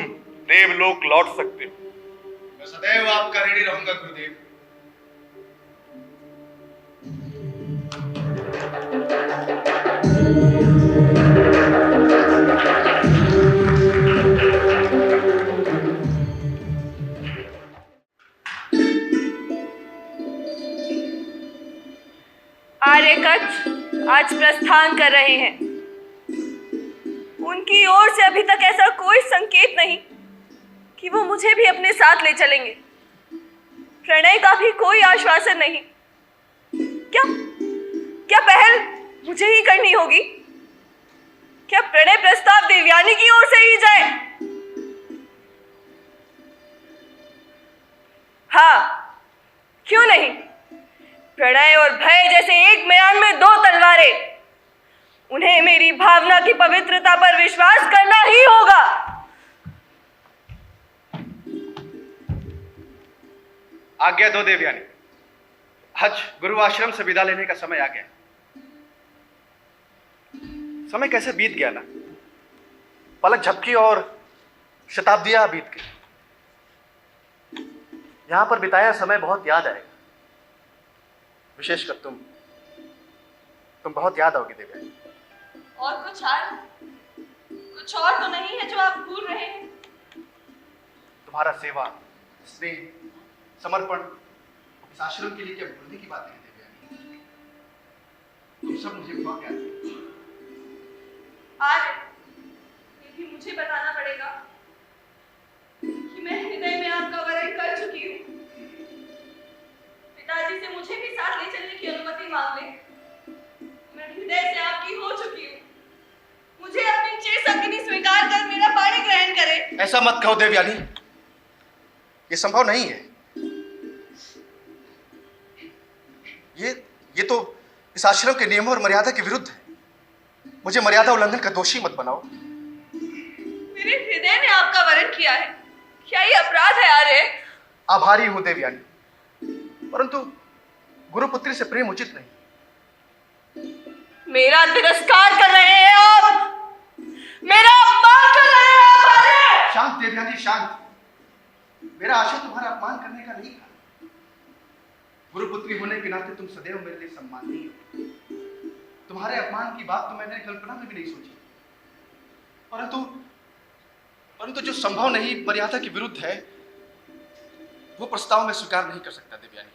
देवलोक लौट सकते हो। मैं सदैव आपका ऋणी रहूंगा गुरुदेव। आर्य कच्छ आज प्रस्थान कर रहे हैं। उनकी ओर से अभी तक ऐसा कोई संकेत नहीं कि वो मुझे भी अपने साथ ले चलेंगे। प्रणय का भी कोई आश्वासन नहीं। क्या क्या पहल मुझे ही करनी होगी? क्या प्रणय प्रस्ताव देवयानी की ओर से ही जाए? हाँ, क्यों नहीं? प्रणय और भय जैसे एक म्यान में दो तलवारें। उन्हें मेरी भावना की पवित्रता पर विश्वास करना ही होगा। आज्ञा दो देवयानी, आज गुरु आश्रम से विदा लेने का समय आ गया। समय कैसे बीत गया ना, पलक झपकी और शताब्दियां बीत गई। यहां पर बिताया समय बहुत याद आएगा, विशेषकर तुम बहुत याद आओगी देवयानी। और कुछ और तो नहीं है जो आप भूल रहे हैं? तुम्हारा सेवा, स्नेह, समर्पण इस आश्रम के लिए क्या भूलने की बात है देवयानी? तुम सब मुझे भुला के आते। आज ये भी मुझे बताना पड़ेगा कि मैं हृदय में आपका वरण कर चुकी हूँ। पिताजी से मुझे भी साथ ले चलने की अनुमति मांग ले। मैं हृदय से आपकी हो चुकी हूँ। मुझे अपनी चिरसंगिनी स्वीकार कर मेरा पाणी ग्रहण करे। ऐसा मत कहो देवयानी, ये संभव नहीं है। ये तो इस आश्रम के नियमों और मर्यादा के विरुद्ध है। मुझे मर्यादा उल्लंघन का दोषी मत बनाओ। मेरे हृदय ने आपका वरण किया है। क्या ये अपराध है आर्य? आभारी हूं देवयानी, परंतु गुरुपुत्री से प्रेम उचित नहीं। मेरा तिरस्कार कर रहे हैं आप, मेरा अपमान कर रहे हैं आप आर्य। शांत देवयानी, शांत। मेरा आशय तुम्हारा अपमान करने का नहीं था। गुरुपुत्री होने के नाते तुम सदैव मेरे लिए सम्माननीय हो। तुम्हारे अपमान की बात तो मैंने कल्पना में भी नहीं सोची, परंतु जो संभव नहीं, मर्यादा के विरुद्ध है, वो प्रस्ताव मैं स्वीकार नहीं कर सकता देवयानी।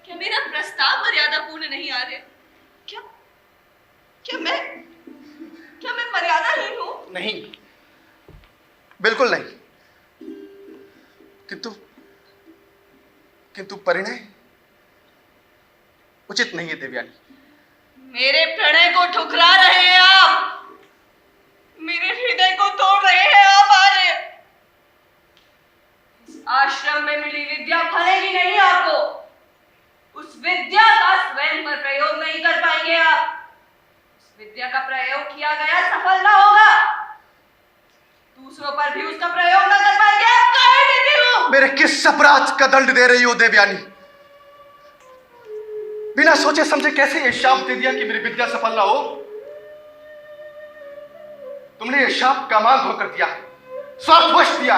क्या मेरा प्रस्ताव मर्यादापूर्ण नहीं आ रहे? क्या मैं मर्यादाहीन हूं? नहीं, बिल्कुल नहीं। किंतु परिणय उचित नहीं है देवयानी। मेरे प्रणय को ठुकरा रहे हैं आप, मेरे हृदय को तोड़ रहे हैं आप आर्य। इस आश्रम में मिली विद्या फलेगी नहीं आपको, उस विद्या का स्वयं पर प्रयोग नहीं कर पाएंगे आप। उस विद्या का प्रयोग किया गया सफल ना होगा, दूसरों पर भी उसका प्रयोग ना कर पाएंगे आप। काहे देते हो? मेरे किस अपराध का दंड दे रही हो देवयानी? बिना सोचे समझे कैसे ये शाप दे दिया कि मेरी विद्या सफल ना हो? तुमने ये शाप कामांध होकर दिया, स्वार्थवश दिया,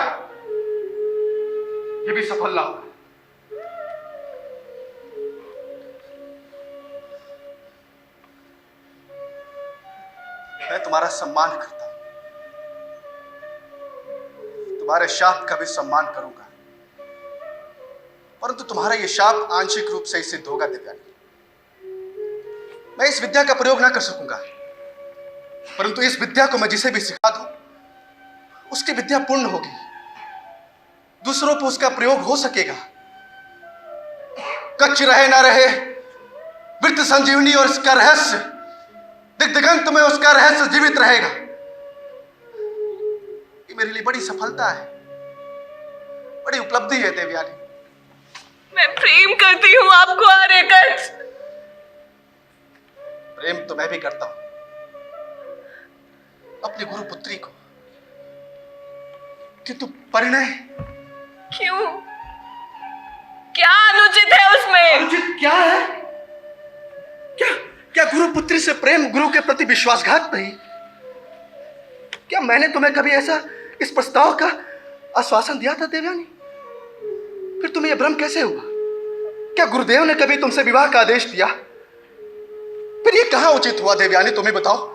ये भी सफल ना होगा। मैं तुम्हारा सम्मान करता हूं, तुम्हारे शाप का भी सम्मान करूंगा, परंतु तुम्हारा यह शाप आंशिक रूप से ही सिद्ध होगा देवयानी। मैं इस विद्या का प्रयोग ना कर सकूंगा, परंतु इस विद्या को मैं जिसे भी सिखा दूं, उसकी विद्या पूर्ण होगी, दूसरों पर उसका प्रयोग हो सकेगा। कच्च रहे ना रहे, वृत्त संजीवनी और इसका रहस्य, दिग्दिगंत में उसका रहस्य जीवित रहेगा। ये मेरे लिए बड़ी सफलता है, बड़ी उपलब्धि है देवयानी। मैं प्रेम करती हूँ आपको आर्य कच्छ। प्रेम तो मैं भी करता हूं अपनी गुरुपुत्री को, किंतु परिणय क्यों? क्या अनुचित है उसमें? अनुचित क्या है? क्या गुरुपुत्री से प्रेम गुरु के प्रति विश्वासघात नहीं? क्या मैंने तुम्हें कभी ऐसा इस प्रस्ताव का आश्वासन दिया था देवयानी? फिर तुम्हें यह भ्रम कैसे हुआ? क्या गुरुदेव ने कभी तुमसे विवाह का आदेश दिया? फिर ये कहां उचित हुआ देवयानी, तुम्हें बताओ।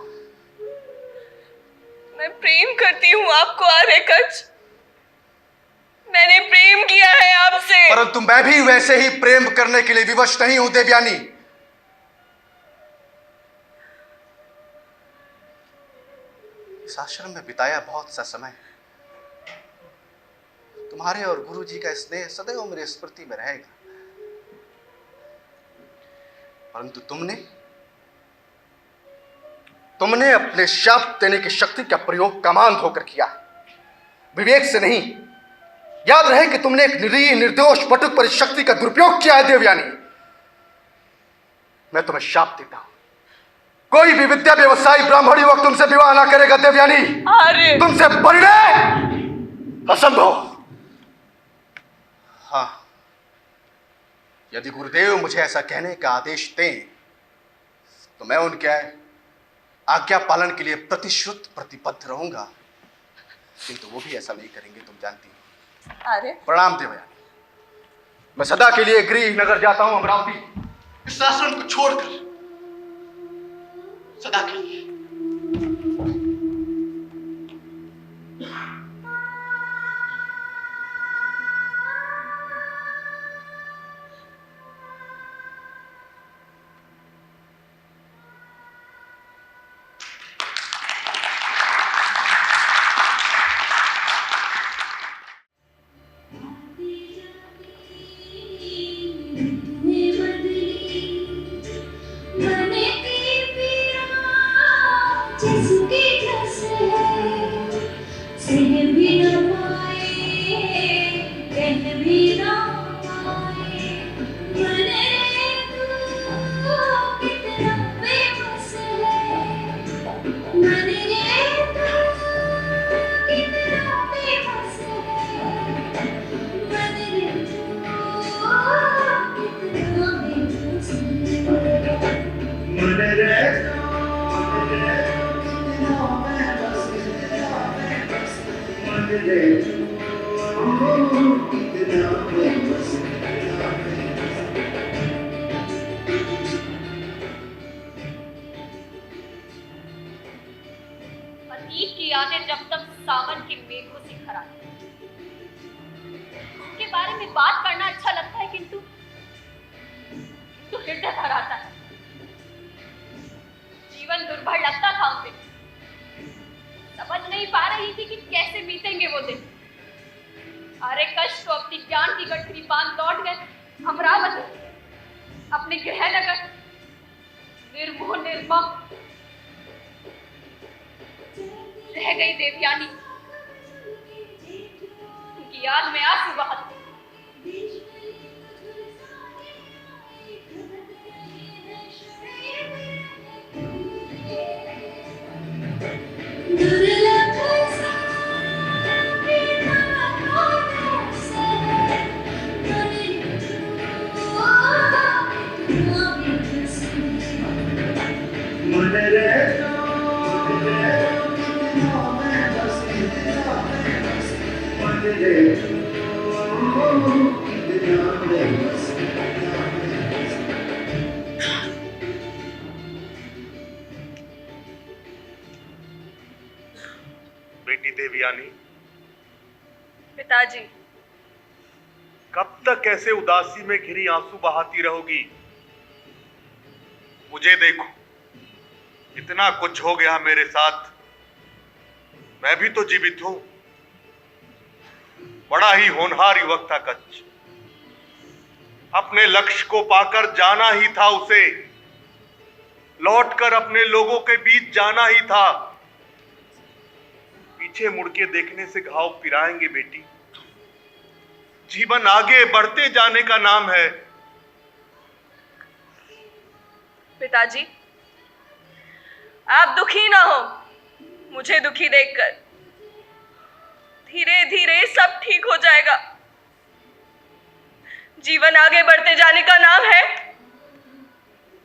मैं प्रेम करती हूँ आपको आर्य कच्छ, मैंने प्रेम किया है आपसे। परंतु मैं भी वैसे ही प्रेम करने के लिए विवश नहीं हूं देवयानी। इस आश्रम में बिताया बहुत सा समय, तुम्हारे और गुरु जी का स्नेह सदैव मेरी स्मृति में रहेगा, परंतु तुमने अपने शाप देने की शक्ति का प्रयोग कामांध होकर किया, विवेक से नहीं। याद रहे कि तुमने एक निरीह निर्दोष बटुक पर इस शक्ति का दुरुपयोग किया है देवयानी। मैं तुम्हें शाप देता हूं, कोई भी विद्या व्यवसायी ब्राह्मण युवक तुमसे विवाह ना करेगा देवयानी। अरे तुमसे परिणय असंभव। हाँ, यदि गुरुदेव मुझे ऐसा कहने का आदेश दें तो मैं उनके आज्ञा पालन के लिए प्रतिश्रुत प्रतिबद्ध रहूंगा, किंतु वो भी ऐसा नहीं करेंगे, तुम जानती हो। अरे प्रणाम देवयानी, मैं सदा के लिए गृह नगर जाता हूं अमरावती, इस आश्रम को छोड़कर सदा के लिए। जिसके अतीत की यादें जब तक सावन के मेघों से भर आती हैं, उनके बारे में बात करना अच्छा लगता है, किंतु हृदय भर आता है। जीवन दुर्भर लगता था उन दिन। समझ नहीं पा रही थी कि कैसे बीतेंगे वो दिन। अरे कष्ट को अपनी ज्ञान की गठरी बांध लौट गए अमरावती, अपने गृह नगर, निर्मोह निर्मम रह गई देवयानी। उनकी याद में आंसू बहाते। बेटी देवयानी, पिताजी, कब तक ऐसे उदासी में घिरी आंसू बहाती रहोगी? मुझे देखो, इतना कुछ हो गया मेरे साथ, मैं भी तो जीवित हूं। बड़ा ही होनहार युवक था कच्छ। अपने लक्ष्य को पाकर जाना ही था उसे, लौटकर अपने लोगों के बीच जाना ही था। पीछे मुड़ के देखने से घाव पिराएंगे बेटी। जीवन आगे बढ़ते जाने का नाम है। पिताजी, आप दुखी ना हो मुझे दुखी देखकर। धीरे धीरे सब ठीक हो जाएगा। जीवन आगे बढ़ते जाने का नाम है।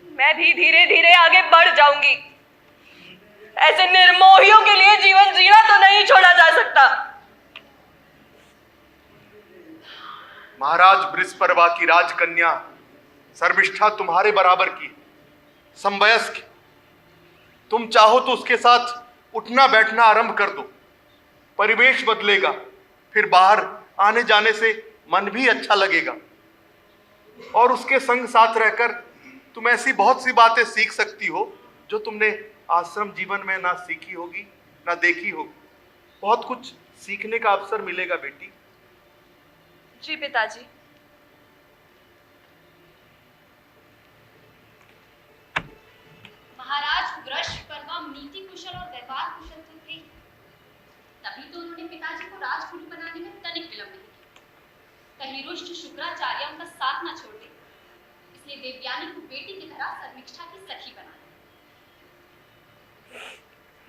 मैं भी धीरे धीरे आगे बढ़ जाऊंगी। ऐसे निर्मोहियों के लिए जीवन जीना तो नहीं छोड़ा जा सकता। महाराज बृहस्पति की राजकन्या शर्मिष्ठा तुम्हारे बराबर की, समवयस्क। तुम चाहो तो उसके साथ उठना बैठना आरंभ कर दो। परिवेश बदलेगा, फिर बाहर आने जाने से मन भी अच्छा लगेगा, और उसके संग साथ रहकर तुम ऐसी बहुत सी बातें सीख सकती हो जो तुमने आश्रम जीवन में ना सीखी होगी ना देखी होगी। बहुत कुछ सीखने का अवसर मिलेगा बेटी। जी पिताजी। महाराज बृहस्पति नीति कुशल और व्यवहार कुशल तो थे, तभी तो उन्होंने पिताजी को राजकुल बनाने में तनिक विलंब नहीं किया। कहीं रुष्ट शुक्राचार्य उनका साथ न छोड़ दे, इसलिए देवयानी को बेटी की तरह शर्मिष्ठा की सखी बना।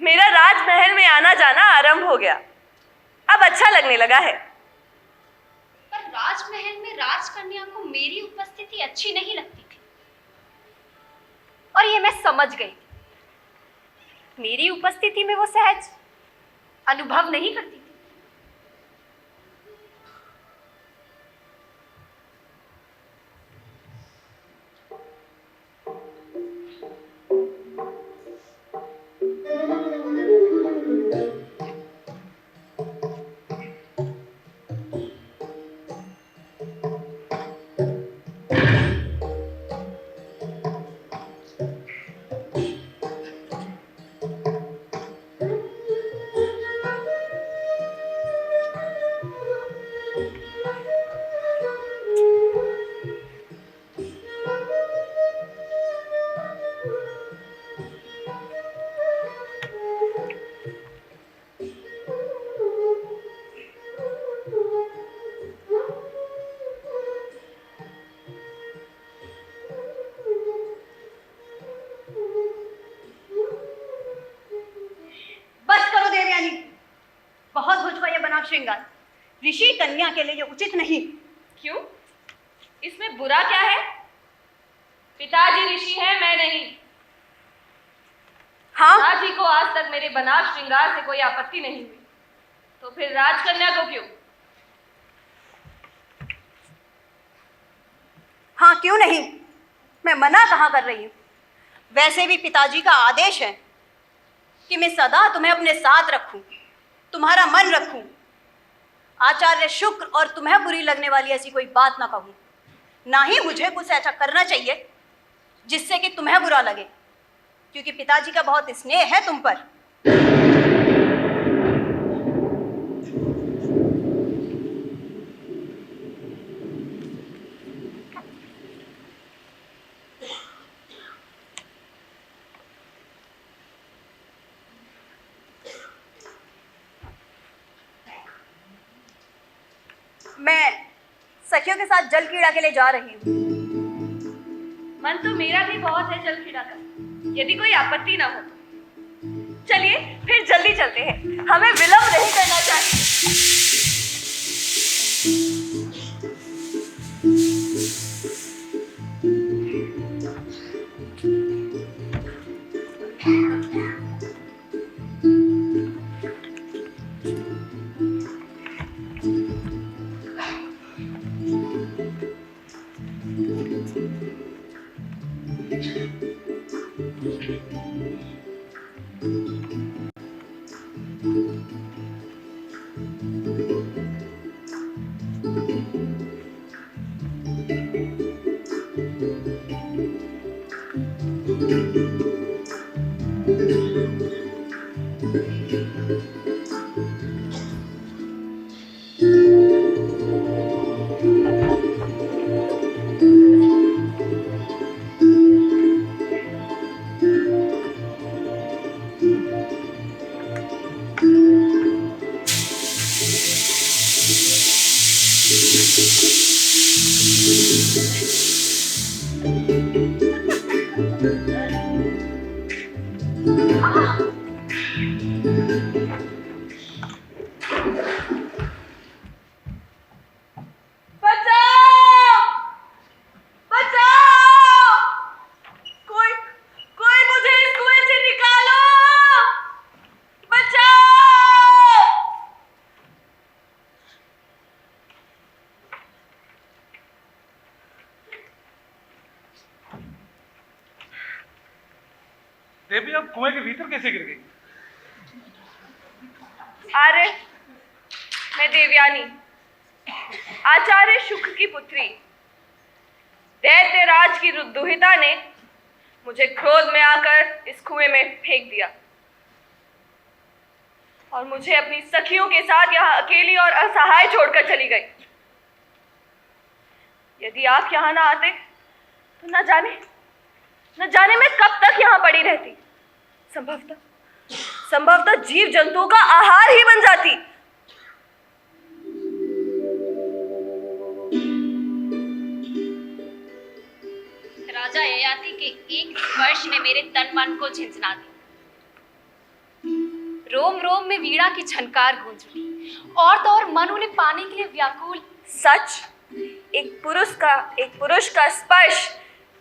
मेरा राजमहल में आना जाना आरंभ हो गया। अब अच्छा लगने लगा है। पर राजमहल में राजकन्या को मेरी उपस्थिति अच्छी नहीं लगती थी, और ये मैं समझ गई। मेरी उपस्थिति में वो सहज अनुभव नहीं करती थी। श्रृंगार ऋषि कन्या के लिए उचित नहीं। क्यों? इसमें बुरा क्या है? पिताजी ऋषि है, मैं नहीं। हाँ, पिताजी को आज तक मेरे बनाव श्रृंगार से कोई आपत्ति नहीं हुई। तो फिर राजकन्या को क्यों? हाँ, क्यों नहीं? मैं मना कहाँ कर रही हूँ? वैसे भी पिताजी का आदेश है कि मैं सदा तुम्हें अपने साथ रखूं, तुम्हारा मन रखूं। आचार्य शुक्र और तुम्हें बुरी लगने वाली ऐसी कोई बात ना कहूं। ना ही मुझे कुछ ऐसा करना चाहिए जिससे कि तुम्हें बुरा लगे, क्योंकि पिताजी का बहुत स्नेह है तुम पर। मैं सखियों के साथ जल क्रीड़ा के लिए जा रही हूँ। मन तो मेरा भी बहुत है जल क्रीड़ा का, यदि कोई आपत्ति ना हो तो। चलिए फिर जल्दी चलते हैं, हमें विलंब नहीं करना चाहिए। देवी, अब कुएं के भीतर कैसे गिर गई? अरे, मैं देवयानी, आचार्य शुक्र की पुत्री। दैत्यराज की दुहिता ने मुझे क्रोध में आकर इस कुएं में फेंक दिया और मुझे अपनी सखियों के साथ यहाँ अकेली और असहाय छोड़कर चली गई। यदि आप यहाँ ना आते तो न जाने मैं कब तक यहाँ पड़ी रहती। संभवतः जीव जंतुओं का आहार ही बन जाती। राजा ययाति के एक स्पर्श ने मेरे तन मन को झंझना दिया। रोम रोम में वीणा की झनकार गूंज उठी और तो और मन उन्हें पाने के लिए व्याकुल। सच, एक पुरुष का स्पर्श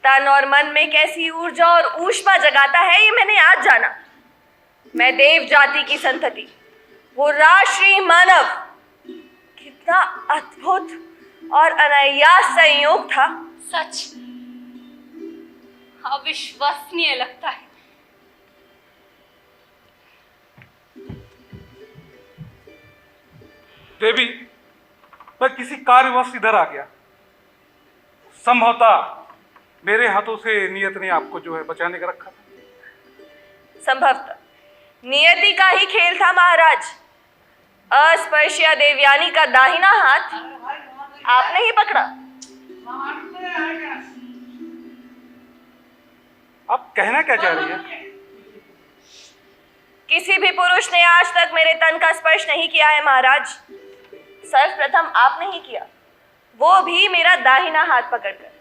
तन और मन में कैसी ऊर्जा और ऊष्मा जगाता है, ये मैंने आज जाना। मैं देव जाति की संतति, वो राष्ट्रीय मानव, कितना अद्भुत और अनायास संयोग था। सच अविश्वसनीय लगता है। देवी, मैं किसी कार्यवश इधर आ गया। संभवतः मेरे हाथों से नियत ने आपको जो है बचाने का रखा था। संभवतः नियति का ही खेल था महाराज। अस्पर्शिया देवयानी का दाहिना हाथ आपने ही पकड़ा। आप कहना क्या चाह रही हैं? किसी भी पुरुष ने आज तक मेरे तन का स्पर्श नहीं किया है महाराज। सर्वप्रथम आपने ही किया, वो भी मेरा दाहिना हाथ पकड़कर।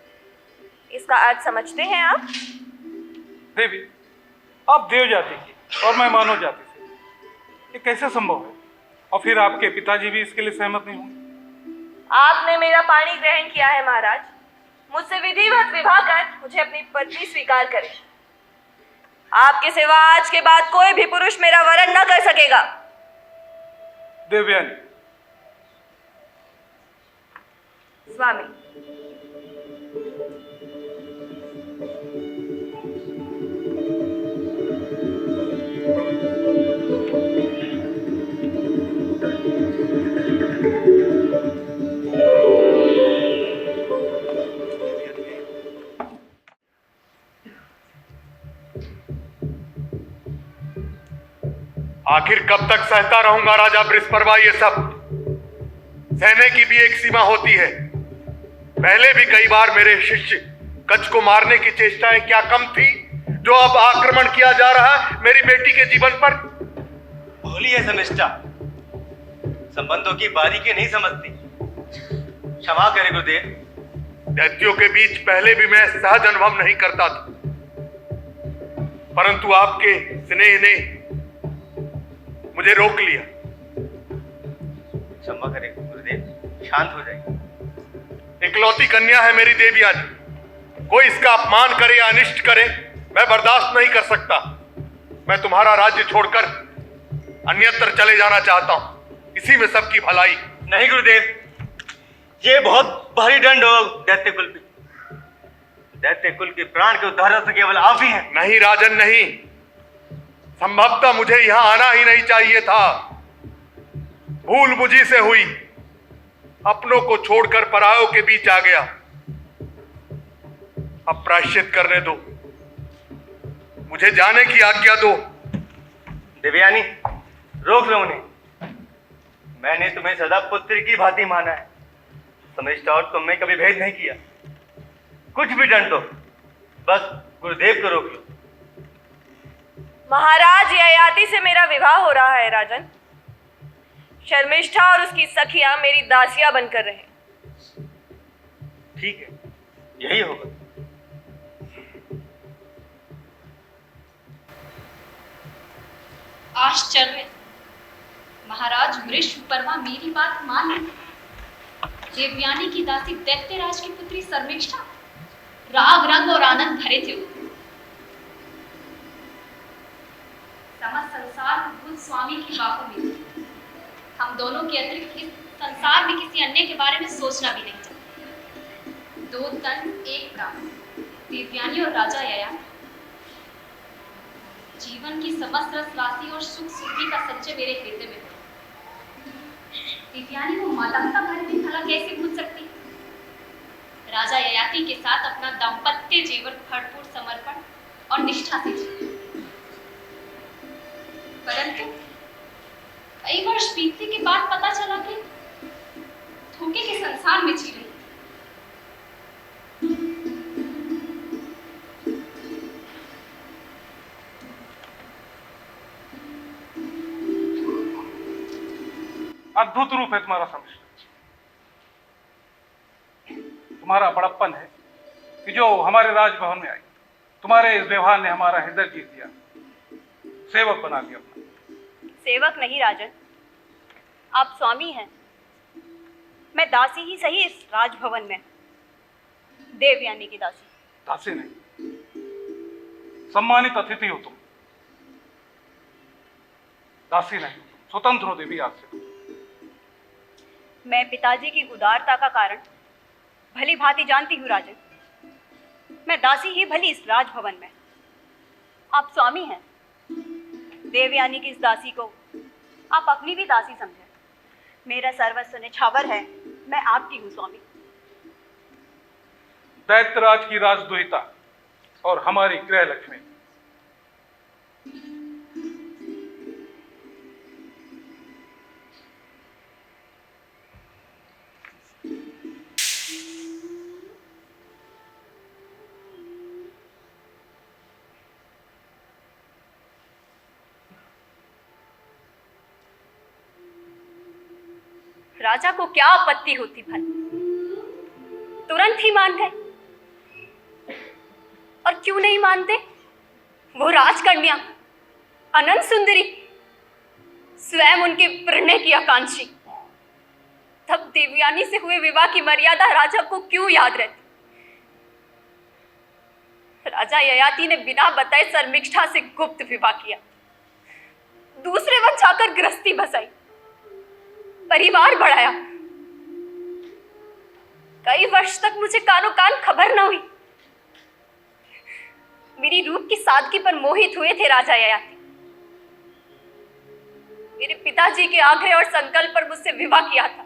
इसका अर्थ समझते हैं आप? देवी, आप देव जाति की और मैं मानव जाति से, ये कैसे संभव है? और फिर आपके पिताजी भी इसके लिए सहमत नहीं होंगे? आपने मेरा पाणी ग्रहण किया है महाराज। मुझसे विधिवत विवाह कर मुझे अपनी पत्नी स्वीकार करें। आपके सिवा आज के बाद कोई भी पुरुष मेरा वरण न कर सकेगा। देवयानी। स्वामी, आखिर कब तक सहता रहूंगा राजा बृहस्पति ये सब? सहने की भी एक सीमा होती है। पहले भी कई बार मेरे शिष्य कच्छ को मारने की चेष्टाएं क्या कम थी, जो अब आक्रमण किया जा रहा है मेरी बेटी के जीवन पर? भोली है शर्मिष्ठा, संबंधों की बारीकी नहीं समझती। क्षमा करे गुरुदेव। दैत्यों के बीच पहले भी मैं सहज अनुभव नहीं करता था, परंतु आपके स्नेह ने मुझे रोक लिया। क्षमा करे गुरुदेव, शांत हो जाइए। इकलौती कन्या है मेरी देवयानी, कोई इसका अपमान करे या अनिष्ट करे मैं बर्दाश्त नहीं कर सकता। मैं तुम्हारा राज्य छोड़कर अन्यत्र चले जाना चाहता हूं, इसी में सबकी भलाई। नहीं गुरुदेव, ये बहुत भारी दंड हो दैत्य कुल पे। दैत्य कुल के प्राण के उद्धारक तो केवल आप ही हैं। नहीं राजन नहीं, संभवतः मुझे यहां आना ही नहीं चाहिए था। भूल मुझी से हुई, अपनों को छोड़कर परायों के बीच आ गया। अब प्रायश्चित करने दो, मुझे जाने की आज्ञा दो। देवयानी, रोक लो उन्हें। मैंने तुम्हें सदा पुत्र की भांति माना है। शर्मिष्ठा और तुमने कभी भेद नहीं किया। कुछ भी दंड दो, बस गुरुदेव को रोक लो। महाराज ययाति से मेरा विवाह हो रहा है राजन। शर्मिष्ठा और उसकी सखियां मेरी दासियां बनकर रहे। ठीक है, यही होगा। आश्चर्य, महाराज वृषपर्वा मेरी बात मान ली। देवयानी की दासी दैत्यराज की पुत्री शर्मिष्ठा राग रंग और आनंद भरे थे। समस्त संसार भूल स्वामी की बाहों में थी। हम दोनों के अतिरिक्त इस संसार में किसी अन्य के बारे में सोचना भी नहीं चाहते। दो तन एक प्राण, देवयानी और राजा ययाति। जीवन की समस्त रस राशि और सुख सुधि का संचय मेरे हृदय में था। देवयानी को माता भर में भला कैसे भूल सकती? राजा ययाति के साथ अपना दाम्पत्य जीवन भरपूर समर्पण और निष्ठा से जी। परंतु कई वर्ष बीतने के बाद पता चला कि धोखे के संसार में जी रही। अद्भुत रूप है तुम्हारा शर्मिष्ठा। तुम्हारा बड़प्पन है कि जो हमारे राजभवन में आई। तुम्हारे इस व्यवहार ने हमारा हृदय जीत लिया, सेवक बना दिया अपना। सेवक नहीं राजन, आप स्वामी हैं। मैं दासी ही सही इस राजभवन में, देवयानी की दासी। दासी नहीं, सम्मानित अतिथि हो तुम। दासी नहीं, स्वतंत्र हो देवी आज से। मैं पिताजी की उदारता का कारण भली भांति जानती हूँ राजन। मैं दासी ही भली इस राजभवन में, आप स्वामी हैं। देवयानी की इस दासी को आप अपनी भी दासी समझें। मेरा सर्वस्व निछावर है, मैं आपकी हूँ स्वामी। दैत्यराज की राजद्रोहिता और हमारी गृह लक्ष्मी। राजा को क्या आपत्ति होती भला? तुरंत ही मान गए। और क्यों नहीं मानते? वो राजकन्या अनंत सुंदरी, स्वयं उनके प्रणय की आकांक्षी। तब देवयानी से हुए विवाह की मर्यादा राजा को क्यों याद रहती? राजा ययाति ने बिना बताए शर्मिष्ठा से गुप्त विवाह किया, दूसरे वक्त जाकर गृहस्थी बसाई। परिवार बढ़ाया। कई वर्ष तक मुझे कानो कान खबर न हुई। मेरी रूप की सादगी पर मोहित हुए थे राजा ययाति। मेरे पिताजी के आग्रह और संकल्प पर मुझसे विवाह किया था।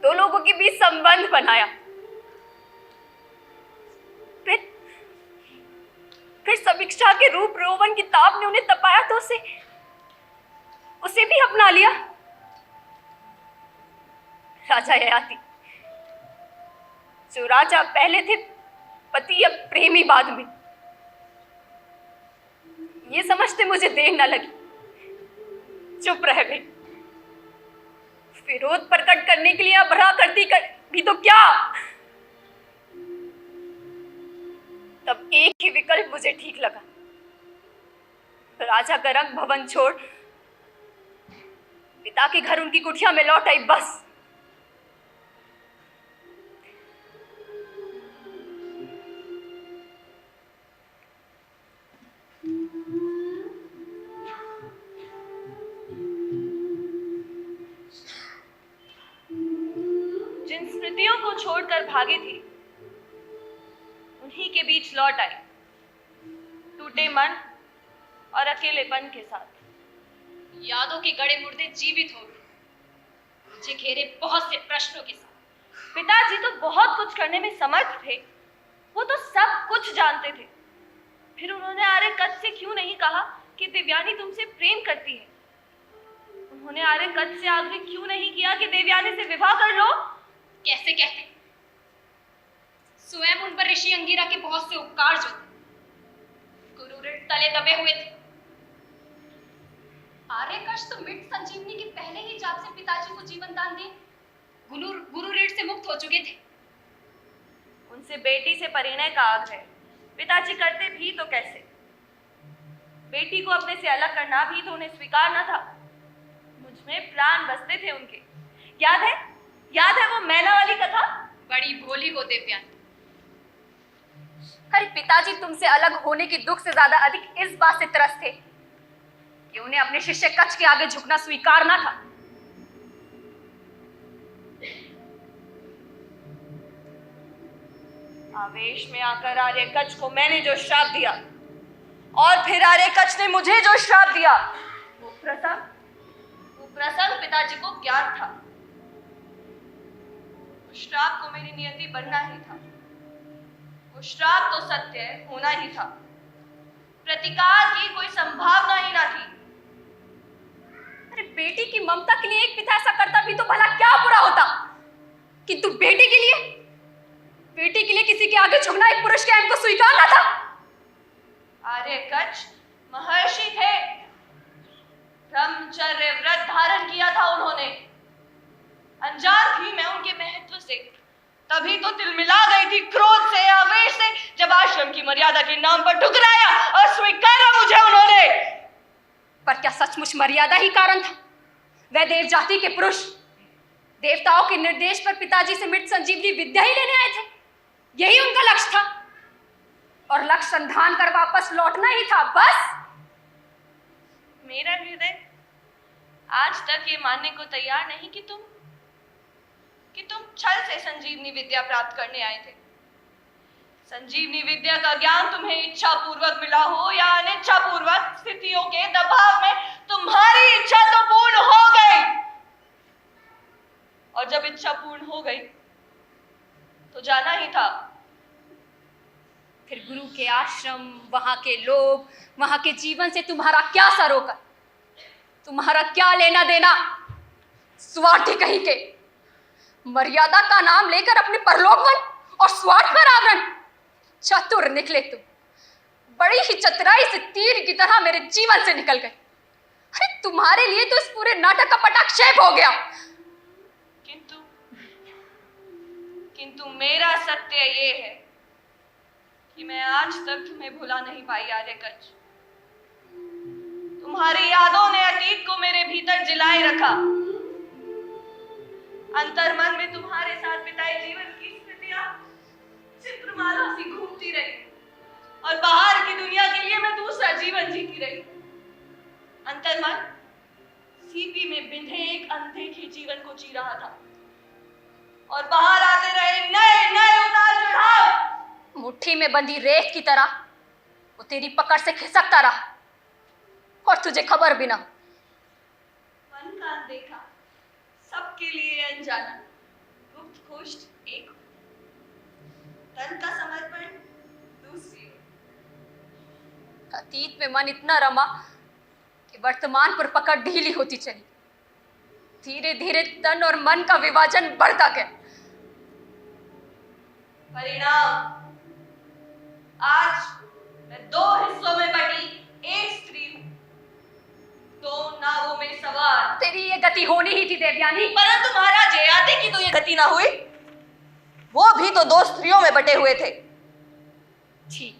दो लोगों के बीच संबंध बनाया। फिर समीक्षा के रूप रोवन की ताप ने उन्हें तपाया तो उसे भी अपना लिया। राजा ययाति, जो राजा पहले थे पति अब प्रेमी बाद में, ये समझते मुझे देर न लगी, चुप रह गई। विरोध प्रकट करने के लिए अभरा करती भी तो क्या। तब एक ही विकल्प मुझे ठीक लगा। राजा का रंग भवन छोड़ पिता के घर उनकी कुटिया में लौट आई, बस। जिन स्मृतियों को छोड़कर भागी थी उन्हीं के बीच लौट आई, टूटे मन और अकेलेपन के साथ। यादों के गड़े मुर्दे जीवित हो गए, मुझे घेरे बहुत से प्रश्नों के साथ। पिताजी तो बहुत कुछ करने में समर्थ थे, वो तो सब कुछ जानते थे। फिर उन्होंने आर्यकच से क्यों नहीं कहा कि देवयानी तुमसे प्रेम करती है? उन्होंने आर्यकच से आग्रह क्यों नहीं किया कि देवयानी से विवाह कर लो? कैसे कहते? स्वयं उन पर ऋषि अंगिरा के बहुत से उपकार जो थे, गुरु ऋण तले दबे हुए थे। आर्यकच तो मृत संजीवनी के पहले ही जाप से पिताजी को जीवन दान दिए गुरु ऋण से मुक्त हो चुके थे। उनसे बेटी से परिणय का आग्रह पिताजी करते भी तो कैसे? बेटी को अपने से अलग करना भी तो उन्हें स्वीकार न था। मुझमें प्राण बसते थे उनके। याद है वो मैना वाली कथा? बड़ी भोली हो देवयानी। अरे पिताजी तुमसे अलग होने की दुख से ज्यादा अधिक इस बात से त्रस्त थे कि उन्हें अपने शिष्य कच्छ के आगे झुकना स्वीकार ना था। आवेश में आकर आर्यकच को मैंने जो श्राप दिया और फिर आर्यकच ने मुझे जो श्राप दिया, वो प्रसंग पिताजी को ज्ञात था। उस श्राप को मेरी नियति बनना ही था। वो श्राप तो सत्य होना ही था। प्रतिकार की कोई संभावना ही ना थी। अरे बेटी की ममता के लिए एक पिता ऐसा करता भी तो भला क्या बुरा होता, किंतु बेटी के लिए किसी के आगे झुकना एक पुरुष के अहम को स्वीकार ना था। आर्यकच महर्षि थे, ब्रह्मचर्य व्रत धारण किया था उन्होंने। अनजान थी मैं उनके महत्व से, तभी तो तिलमिला गई थी क्रोध से, आवेश से, जब आश्रम की मर्यादा के नाम पर ठुकराया और स्वीकारा मुझे उन्होंने। पर क्या सचमुच मर्यादा ही कारण था? वह देव जाति के पुरुष देवताओं के निर्देश पर पिताजी से मृत संजीवनी विद्या ही लेने आए थे। यही उनका लक्ष्य था और लक्ष्य संधान कर वापस लौटना ही था, बस। मेरा हृदय आज तक ये मानने को तैयार नहीं कि तुम छल से संजीवनी विद्या प्राप्त करने आए थे। संजीवनी विद्या का ज्ञान तुम्हें इच्छा पूर्वक मिला हो या अनिच्छा पूर्वक, स्थितियों के दबाव में तुम्हारी इच्छा तो पूर्ण हो गई। और जब इच्छा पूर्ण हो गई तो जाना ही था। फिर गुरु के आश्रम, वहां के लोग, वहां के जीवन से तुम्हारा क्या सरोकार? तुम्हारा क्या लेना देना? स्वार्थी कहीं के। मर्यादा का नाम लेकर अपने परलोकवन और स्वार्थ पर आवरण। चतुर निकले तुम, बड़ी ही चतुराई से तीर की तरह मेरे जीवन से निकल गए। अरे तुम्हारे लिए तो इस पूरे नाटक का पटाक्षेप हो गया। किंतु मेरा सत्य ये है कि मैं आज तक तुम्हें भुला नहीं पाई आर्यकच। तुम्हारी यादों ने अतीत को मेरे भीतर जिलाए रखा। अंतर्मन में तुम्हारे साथ बिताए जीवन की स्मृतियां चित्रमाला सी घूमती रही और बाहर की दुनिया के लिए मैं दूसरा जीवन जीती रही। अंतर्मन सीपी में बिंधे एक अनदेखे जीवन को जी रहा था और बाहर आते रहे नए नए उतार चढ़ाव। मुट्ठी में बंधी रेत की तरह वो तेरी पकड़ से खिसकता रहा और तुझे खबर भी ना। मन का अनदेखा, सबके लिए अनजाना, गुप्त गोष्ठ एक, तन का समर्पण दूसरी। अतीत में मन इतना रमा कि वर्तमान पर पकड़ ढीली होती चली। धीरे धीरे तन और मन का विभाजन बढ़ता गया। परिणाम, आज मैं दो हिस्सों में बटी एक स्त्री हूं, दो नावों में सवार। तेरी ये गति होनी ही थी देवयानी। परंतु महाराज ययाति की तो ये गति ना हुई। वो भी तो दो स्त्रियों में बटे हुए थे। ठीक,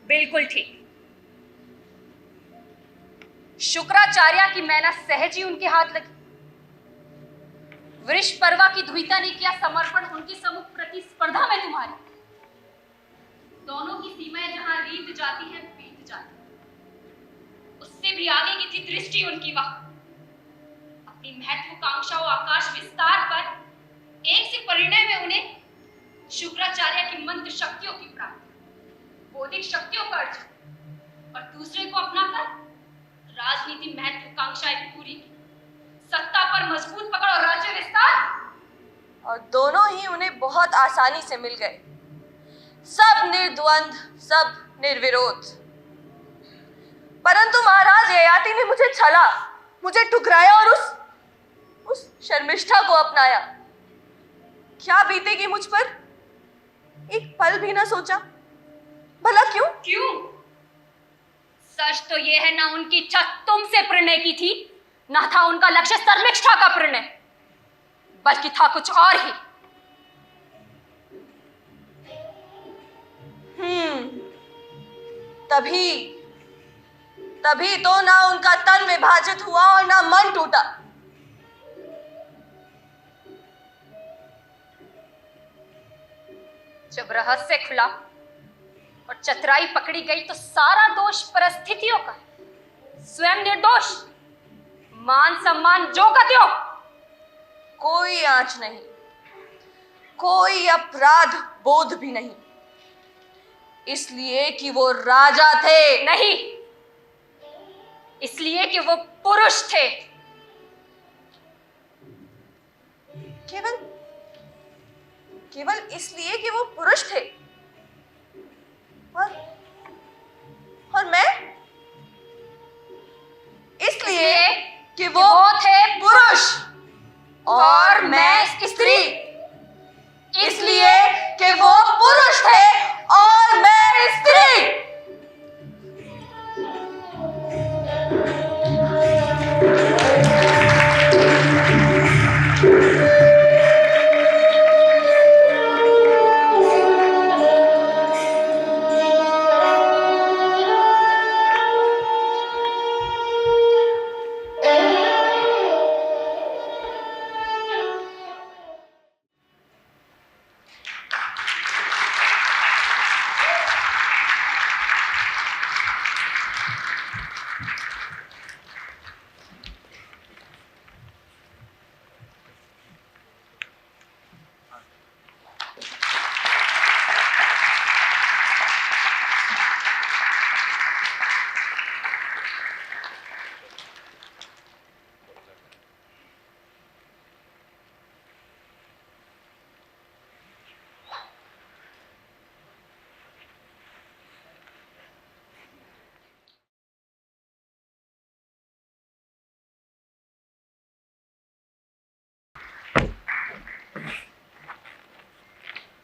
बिल्कुल ठीक। शुक्राचार्य की मैना सहज ही उनके हाथ लगी। वृषपर्वा की द्विता ने किया समर्पण उनकी सम्मुख प्रतिस्पर्धा में तुम्हारी। दोनों की सीमाएं जहां रीत जाती है बीत जाती है, उससे भी आगे की थी दृष्टि उनकी। वहां अपनी महत्वाकांक्षाओं आकाश विस्तार पर एक से परिणय में उन्हें शुक्राचार्य की मंत्र शक्तियों की प्राप्ति, बौद्धिक शक्तियों का अर्जन और दूसरे को अपनाकर राजनीति महत्वाकांक्षाएं पूरी की, सत्ता पर मजबूत पकड़ और राज्य विस्तार। और दोनों ही उन्हें बहुत आसानी से मिल गए, सब निर्द्वंद, सब निर्विरोध। परंतु महाराज ययाति ने मुझे छला, मुझे ठुकराया और उस शर्मिष्ठा को अपनाया। क्या बीतेगी मुझ पर, एक पल भी ना सोचा। भला क्यों? क्यों? सच तो यह है, ना उनकी इच्छा तुमसे प्रणय की थी, ना था उनका लक्ष्य शर्मिष्ठा का प्रणय, बल्कि था कुछ और ही। तभी तो ना उनका तन विभाजित हुआ और ना मन टूटा। जब रहस्य खुला और चतुराई पकड़ी गई तो सारा दोष परिस्थितियों का, स्वयं निर्दोष, मान सम्मान जो का त्यों। कोई आंच नहीं, कोई अपराध बोध भी नहीं, इसलिए कि वो राजा थे। नहीं, इसलिए कि वो पुरुष थे। केवल इसलिए कि वो पुरुष थे। और मैं इसलिए कि वो थे पुरुष और मैं स्त्री। इसलिए कि वो पुरुष थे और मैं स्त्री।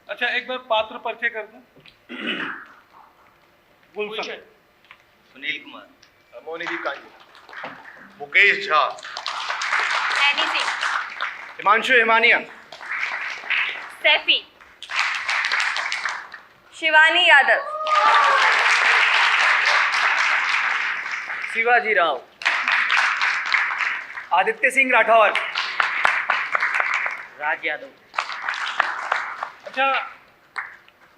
अच्छा, एक बार पात्र परिचय कर दूं। गुलशन, सुनील कुमार, मोनिकी कांजी, मुकेश झा, एनी सिंह, हिमांशु हिमानिया, सैफी, शिवानी यादव, शिवाजी राव, आदित्य सिंह राठौर, राज यादव। अच्छा,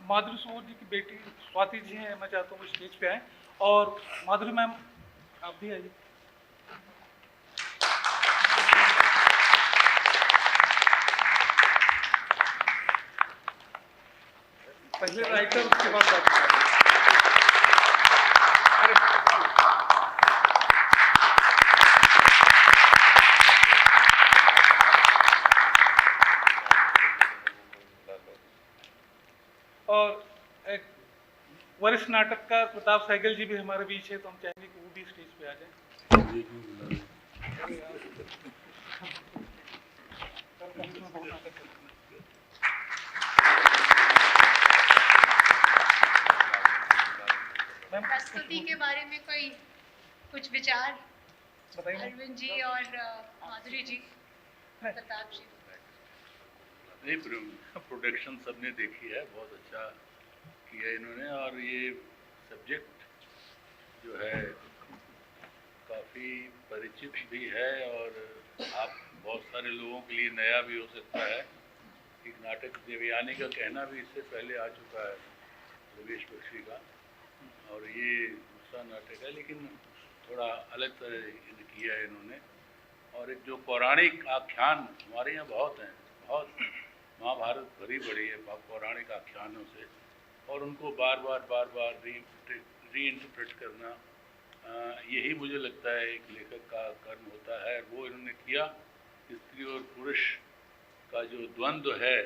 माधुरी सूद जी की बेटी स्वाति जी हैं, मैं चाहता हूँ वो स्टेज पे आए। और माधुरी मैम, आप भी आइए। पहले राइटर उसके बाद डॉक्टर। और एक वरिष्ठ नाटककार प्रताप सहगल जी भी हमारे बीच है, तो हम चाहेंगे कि वो भी स्टेज पे आ जाएं। प्रस्तुति के बारे में कोई कुछ विचार बताइए। अरविंद जी और माधुरी जी, प्रताप जी। नहीं, प्रोडक्शन सबने देखी है, बहुत अच्छा किया इन्होंने। और ये सब्जेक्ट जो है काफ़ी परिचित भी है और आप बहुत सारे लोगों के लिए नया भी हो सकता है। एक नाटक देवयानी का कहना भी इससे पहले आ चुका है, रमेश बख्शी का, और ये दूसरा नाटक है, लेकिन थोड़ा अलग तरह से किया है इन्होंने। और एक जो पौराणिक आख्यान हमारे यहाँ बहुत हैं, बहुत महाभारत भरी पड़ी है पौराणिक आख्यानों से, और उनको बार बार री इंटरप्रेट करना, यही मुझे लगता है एक लेखक का कर्म होता है। वो इन्होंने किया। स्त्री और पुरुष का जो द्वंद्व है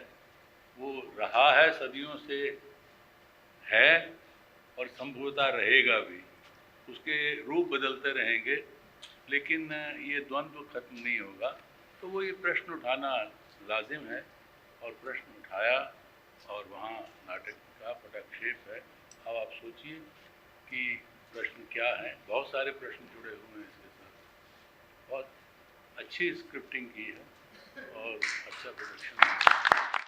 वो रहा है, सदियों से है और संभवतः रहेगा भी। उसके रूप बदलते रहेंगे, लेकिन ये द्वंद्व खत्म नहीं होगा। तो वो ये प्रश्न उठाना लाजिम है, और प्रश्न उठाया, और वहाँ नाटक का पटाक्षेप है। अब आप सोचिए कि प्रश्न क्या है। बहुत सारे प्रश्न जुड़े हुए हैं इसके साथ। बहुत अच्छी स्क्रिप्टिंग की है और अच्छा प्रोडक्शन है।